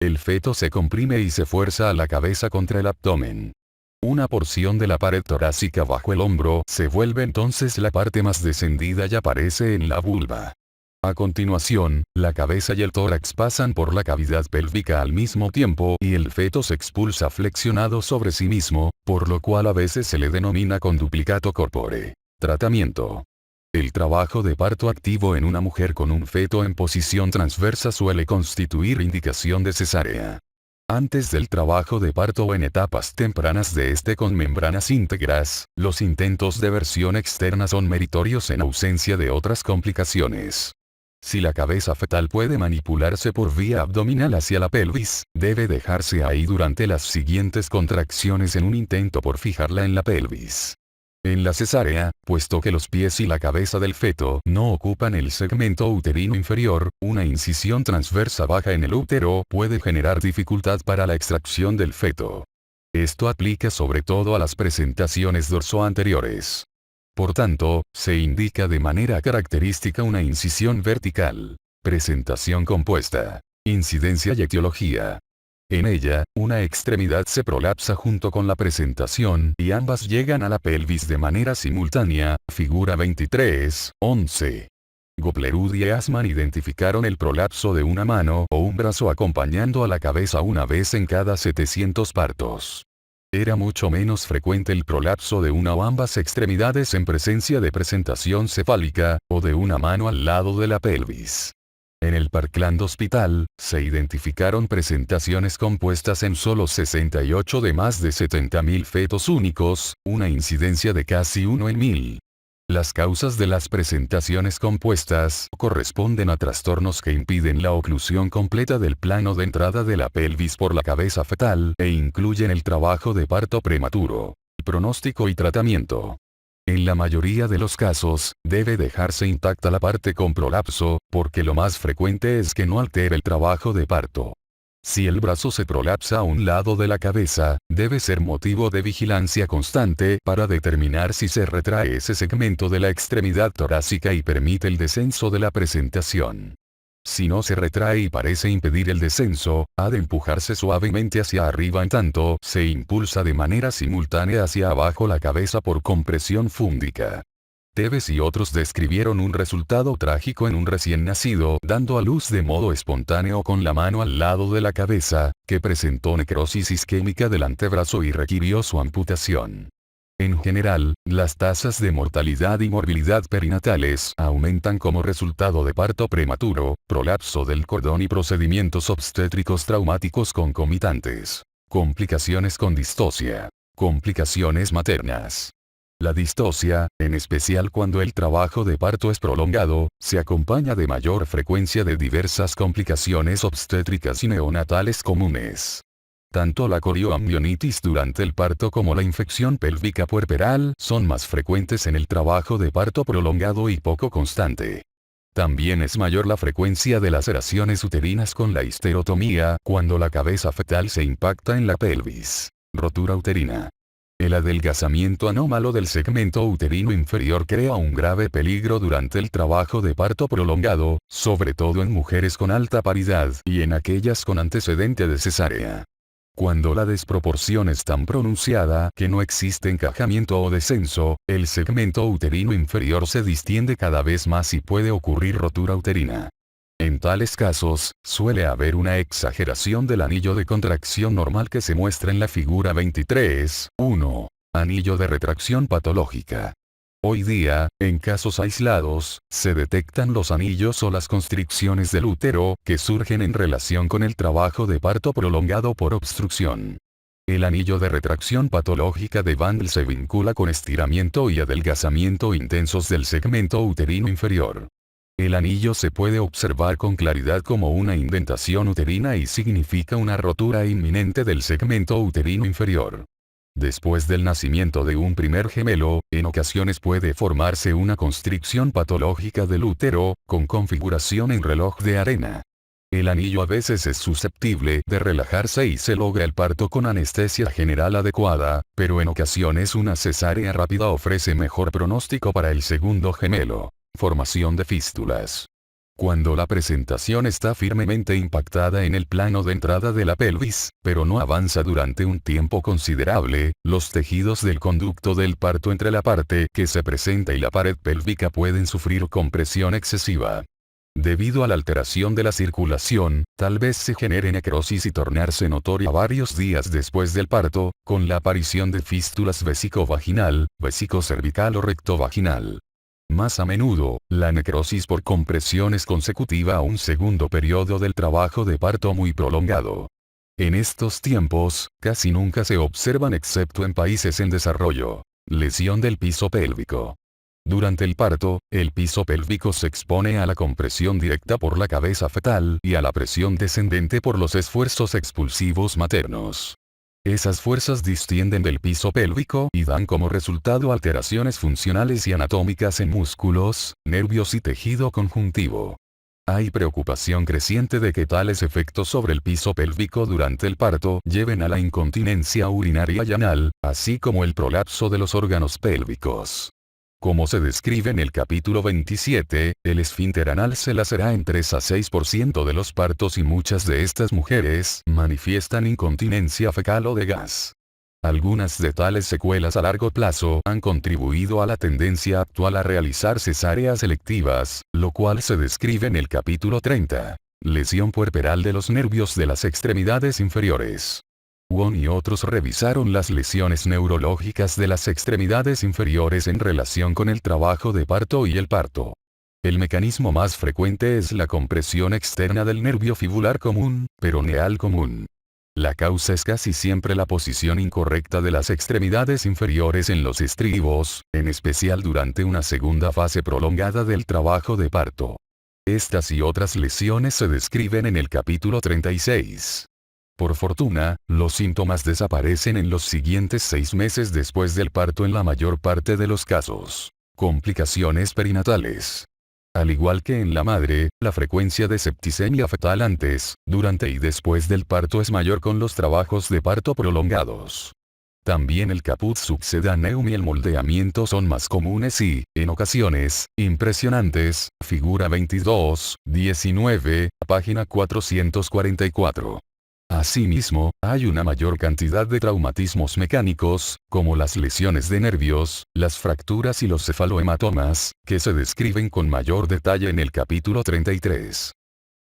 El feto se comprime y se fuerza a la cabeza contra el abdomen. Una porción de la pared torácica bajo el hombro se vuelve entonces la parte más descendida y aparece en la vulva. A continuación, la cabeza y el tórax pasan por la cavidad pélvica al mismo tiempo y el feto se expulsa flexionado sobre sí mismo, por lo cual a veces se le denomina conduplicato corpore. Tratamiento. El trabajo de parto activo en una mujer con un feto en posición transversa suele constituir indicación de cesárea. Antes del trabajo de parto o en etapas tempranas de este con membranas íntegras, los intentos de versión externa son meritorios en ausencia de otras complicaciones. Si la cabeza fetal puede manipularse por vía abdominal hacia la pelvis, debe dejarse ahí durante las siguientes contracciones en un intento por fijarla en la pelvis. En la cesárea, puesto que los pies y la cabeza del feto no ocupan el segmento uterino inferior, una incisión transversa baja en el útero puede generar dificultad para la extracción del feto. Esto aplica sobre todo a las presentaciones dorsoanteriores. Por tanto, se indica de manera característica una incisión vertical. Presentación compuesta. Incidencia y etiología. En ella, una extremidad se prolapsa junto con la presentación y ambas llegan a la pelvis de manera simultánea, figura 23:11. Goplerud y Eastman identificaron el prolapso de una mano o un brazo acompañando a la cabeza una vez en cada 700 partos. Era mucho menos frecuente el prolapso de una o ambas extremidades en presencia de presentación cefálica, o de una mano al lado de la pelvis. En el Parkland Hospital, se identificaron presentaciones compuestas en solo 68 de más de 70.000 fetos únicos, una incidencia de casi 1 en 1000. Las causas de las presentaciones compuestas corresponden a trastornos que impiden la oclusión completa del plano de entrada de la pelvis por la cabeza fetal e incluyen el trabajo de parto prematuro, pronóstico y tratamiento. En la mayoría de los casos, debe dejarse intacta la parte con prolapso, porque lo más frecuente es que no altere el trabajo de parto. Si el brazo se prolapsa a un lado de la cabeza, debe ser motivo de vigilancia constante para determinar si se retrae ese segmento de la extremidad torácica y permite el descenso de la presentación. Si no se retrae y parece impedir el descenso, ha de empujarse suavemente hacia arriba en tanto se impulsa de manera simultánea hacia abajo la cabeza por compresión fúndica. Tevez y otros describieron un resultado trágico en un recién nacido dando a luz de modo espontáneo con la mano al lado de la cabeza, que presentó necrosis isquémica del antebrazo y requirió su amputación. En general, las tasas de mortalidad y morbilidad perinatales aumentan como resultado de parto prematuro, prolapso del cordón y procedimientos obstétricos traumáticos concomitantes. Complicaciones con distocia. Complicaciones maternas. La distocia, en especial cuando el trabajo de parto es prolongado, se acompaña de mayor frecuencia de diversas complicaciones obstétricas y neonatales comunes. Tanto la corioamnionitis durante el parto como la infección pélvica puerperal son más frecuentes en el trabajo de parto prolongado y poco constante. También es mayor la frecuencia de laceraciones uterinas con la histerotomía cuando la cabeza fetal se impacta en la pelvis. Rotura uterina. El adelgazamiento anómalo del segmento uterino inferior crea un grave peligro durante el trabajo de parto prolongado, sobre todo en mujeres con alta paridad y en aquellas con antecedente de cesárea. Cuando la desproporción es tan pronunciada que no existe encajamiento o descenso, el segmento uterino inferior se distiende cada vez más y puede ocurrir rotura uterina. En tales casos, suele haber una exageración del anillo de contracción normal que se muestra en la figura 23:1. Anillo de retracción patológica. Hoy día, en casos aislados, se detectan los anillos o las constricciones del útero que surgen en relación con el trabajo de parto prolongado por obstrucción. El anillo de retracción patológica de Vandal se vincula con estiramiento y adelgazamiento intensos del segmento uterino inferior. El anillo se puede observar con claridad como una indentación uterina y significa una rotura inminente del segmento uterino inferior. Después del nacimiento de un primer gemelo, en ocasiones puede formarse una constricción patológica del útero, con configuración en reloj de arena. El anillo a veces es susceptible de relajarse y se logra el parto con anestesia general adecuada, pero en ocasiones una cesárea rápida ofrece mejor pronóstico para el segundo gemelo. Formación de fístulas. Cuando la presentación está firmemente impactada en el plano de entrada de la pelvis, pero no avanza durante un tiempo considerable, los tejidos del conducto del parto entre la parte que se presenta y la pared pélvica pueden sufrir compresión excesiva. Debido a la alteración de la circulación, tal vez se genere necrosis y tornarse notoria varios días después del parto, con la aparición de fístulas vesicovaginal, vesicocervical o rectovaginal. Más a menudo, la necrosis por compresión es consecutiva a un segundo periodo del trabajo de parto muy prolongado. En estos tiempos, casi nunca se observan excepto en países en desarrollo. Lesión del piso pélvico. Durante el parto, el piso pélvico se expone a la compresión directa por la cabeza fetal y a la presión descendente por los esfuerzos expulsivos maternos. Esas fuerzas distienden del piso pélvico y dan como resultado alteraciones funcionales y anatómicas en músculos, nervios y tejido conjuntivo. Hay preocupación creciente de que tales efectos sobre el piso pélvico durante el parto lleven a la incontinencia urinaria y anal, así como el prolapso de los órganos pélvicos. Como se describe en el capítulo 27, el esfínter anal se lacera en 3 a 6% de los partos y muchas de estas mujeres manifiestan incontinencia fecal o de gas. Algunas de tales secuelas a largo plazo han contribuido a la tendencia actual a realizar cesáreas selectivas, lo cual se describe en el capítulo 30. Lesión puerperal de los nervios de las extremidades inferiores. Wong y otros revisaron las lesiones neurológicas de las extremidades inferiores en relación con el trabajo de parto y el parto. El mecanismo más frecuente es la compresión externa del nervio fibular común, peroneal común. La causa es casi siempre la posición incorrecta de las extremidades inferiores en los estribos, en especial durante una segunda fase prolongada del trabajo de parto. Estas y otras lesiones se describen en el capítulo 36. Por fortuna, los síntomas desaparecen en los siguientes 6 meses después del parto en la mayor parte de los casos. Complicaciones perinatales. Al igual que en la madre, la frecuencia de septicemia fetal antes, durante y después del parto es mayor con los trabajos de parto prolongados. También el caput succedaneum y el moldeamiento son más comunes y, en ocasiones, impresionantes. Figura 22, 19, página 444. Asimismo, hay una mayor cantidad de traumatismos mecánicos, como las lesiones de nervios, las fracturas y los cefalohematomas, que se describen con mayor detalle en el capítulo 33.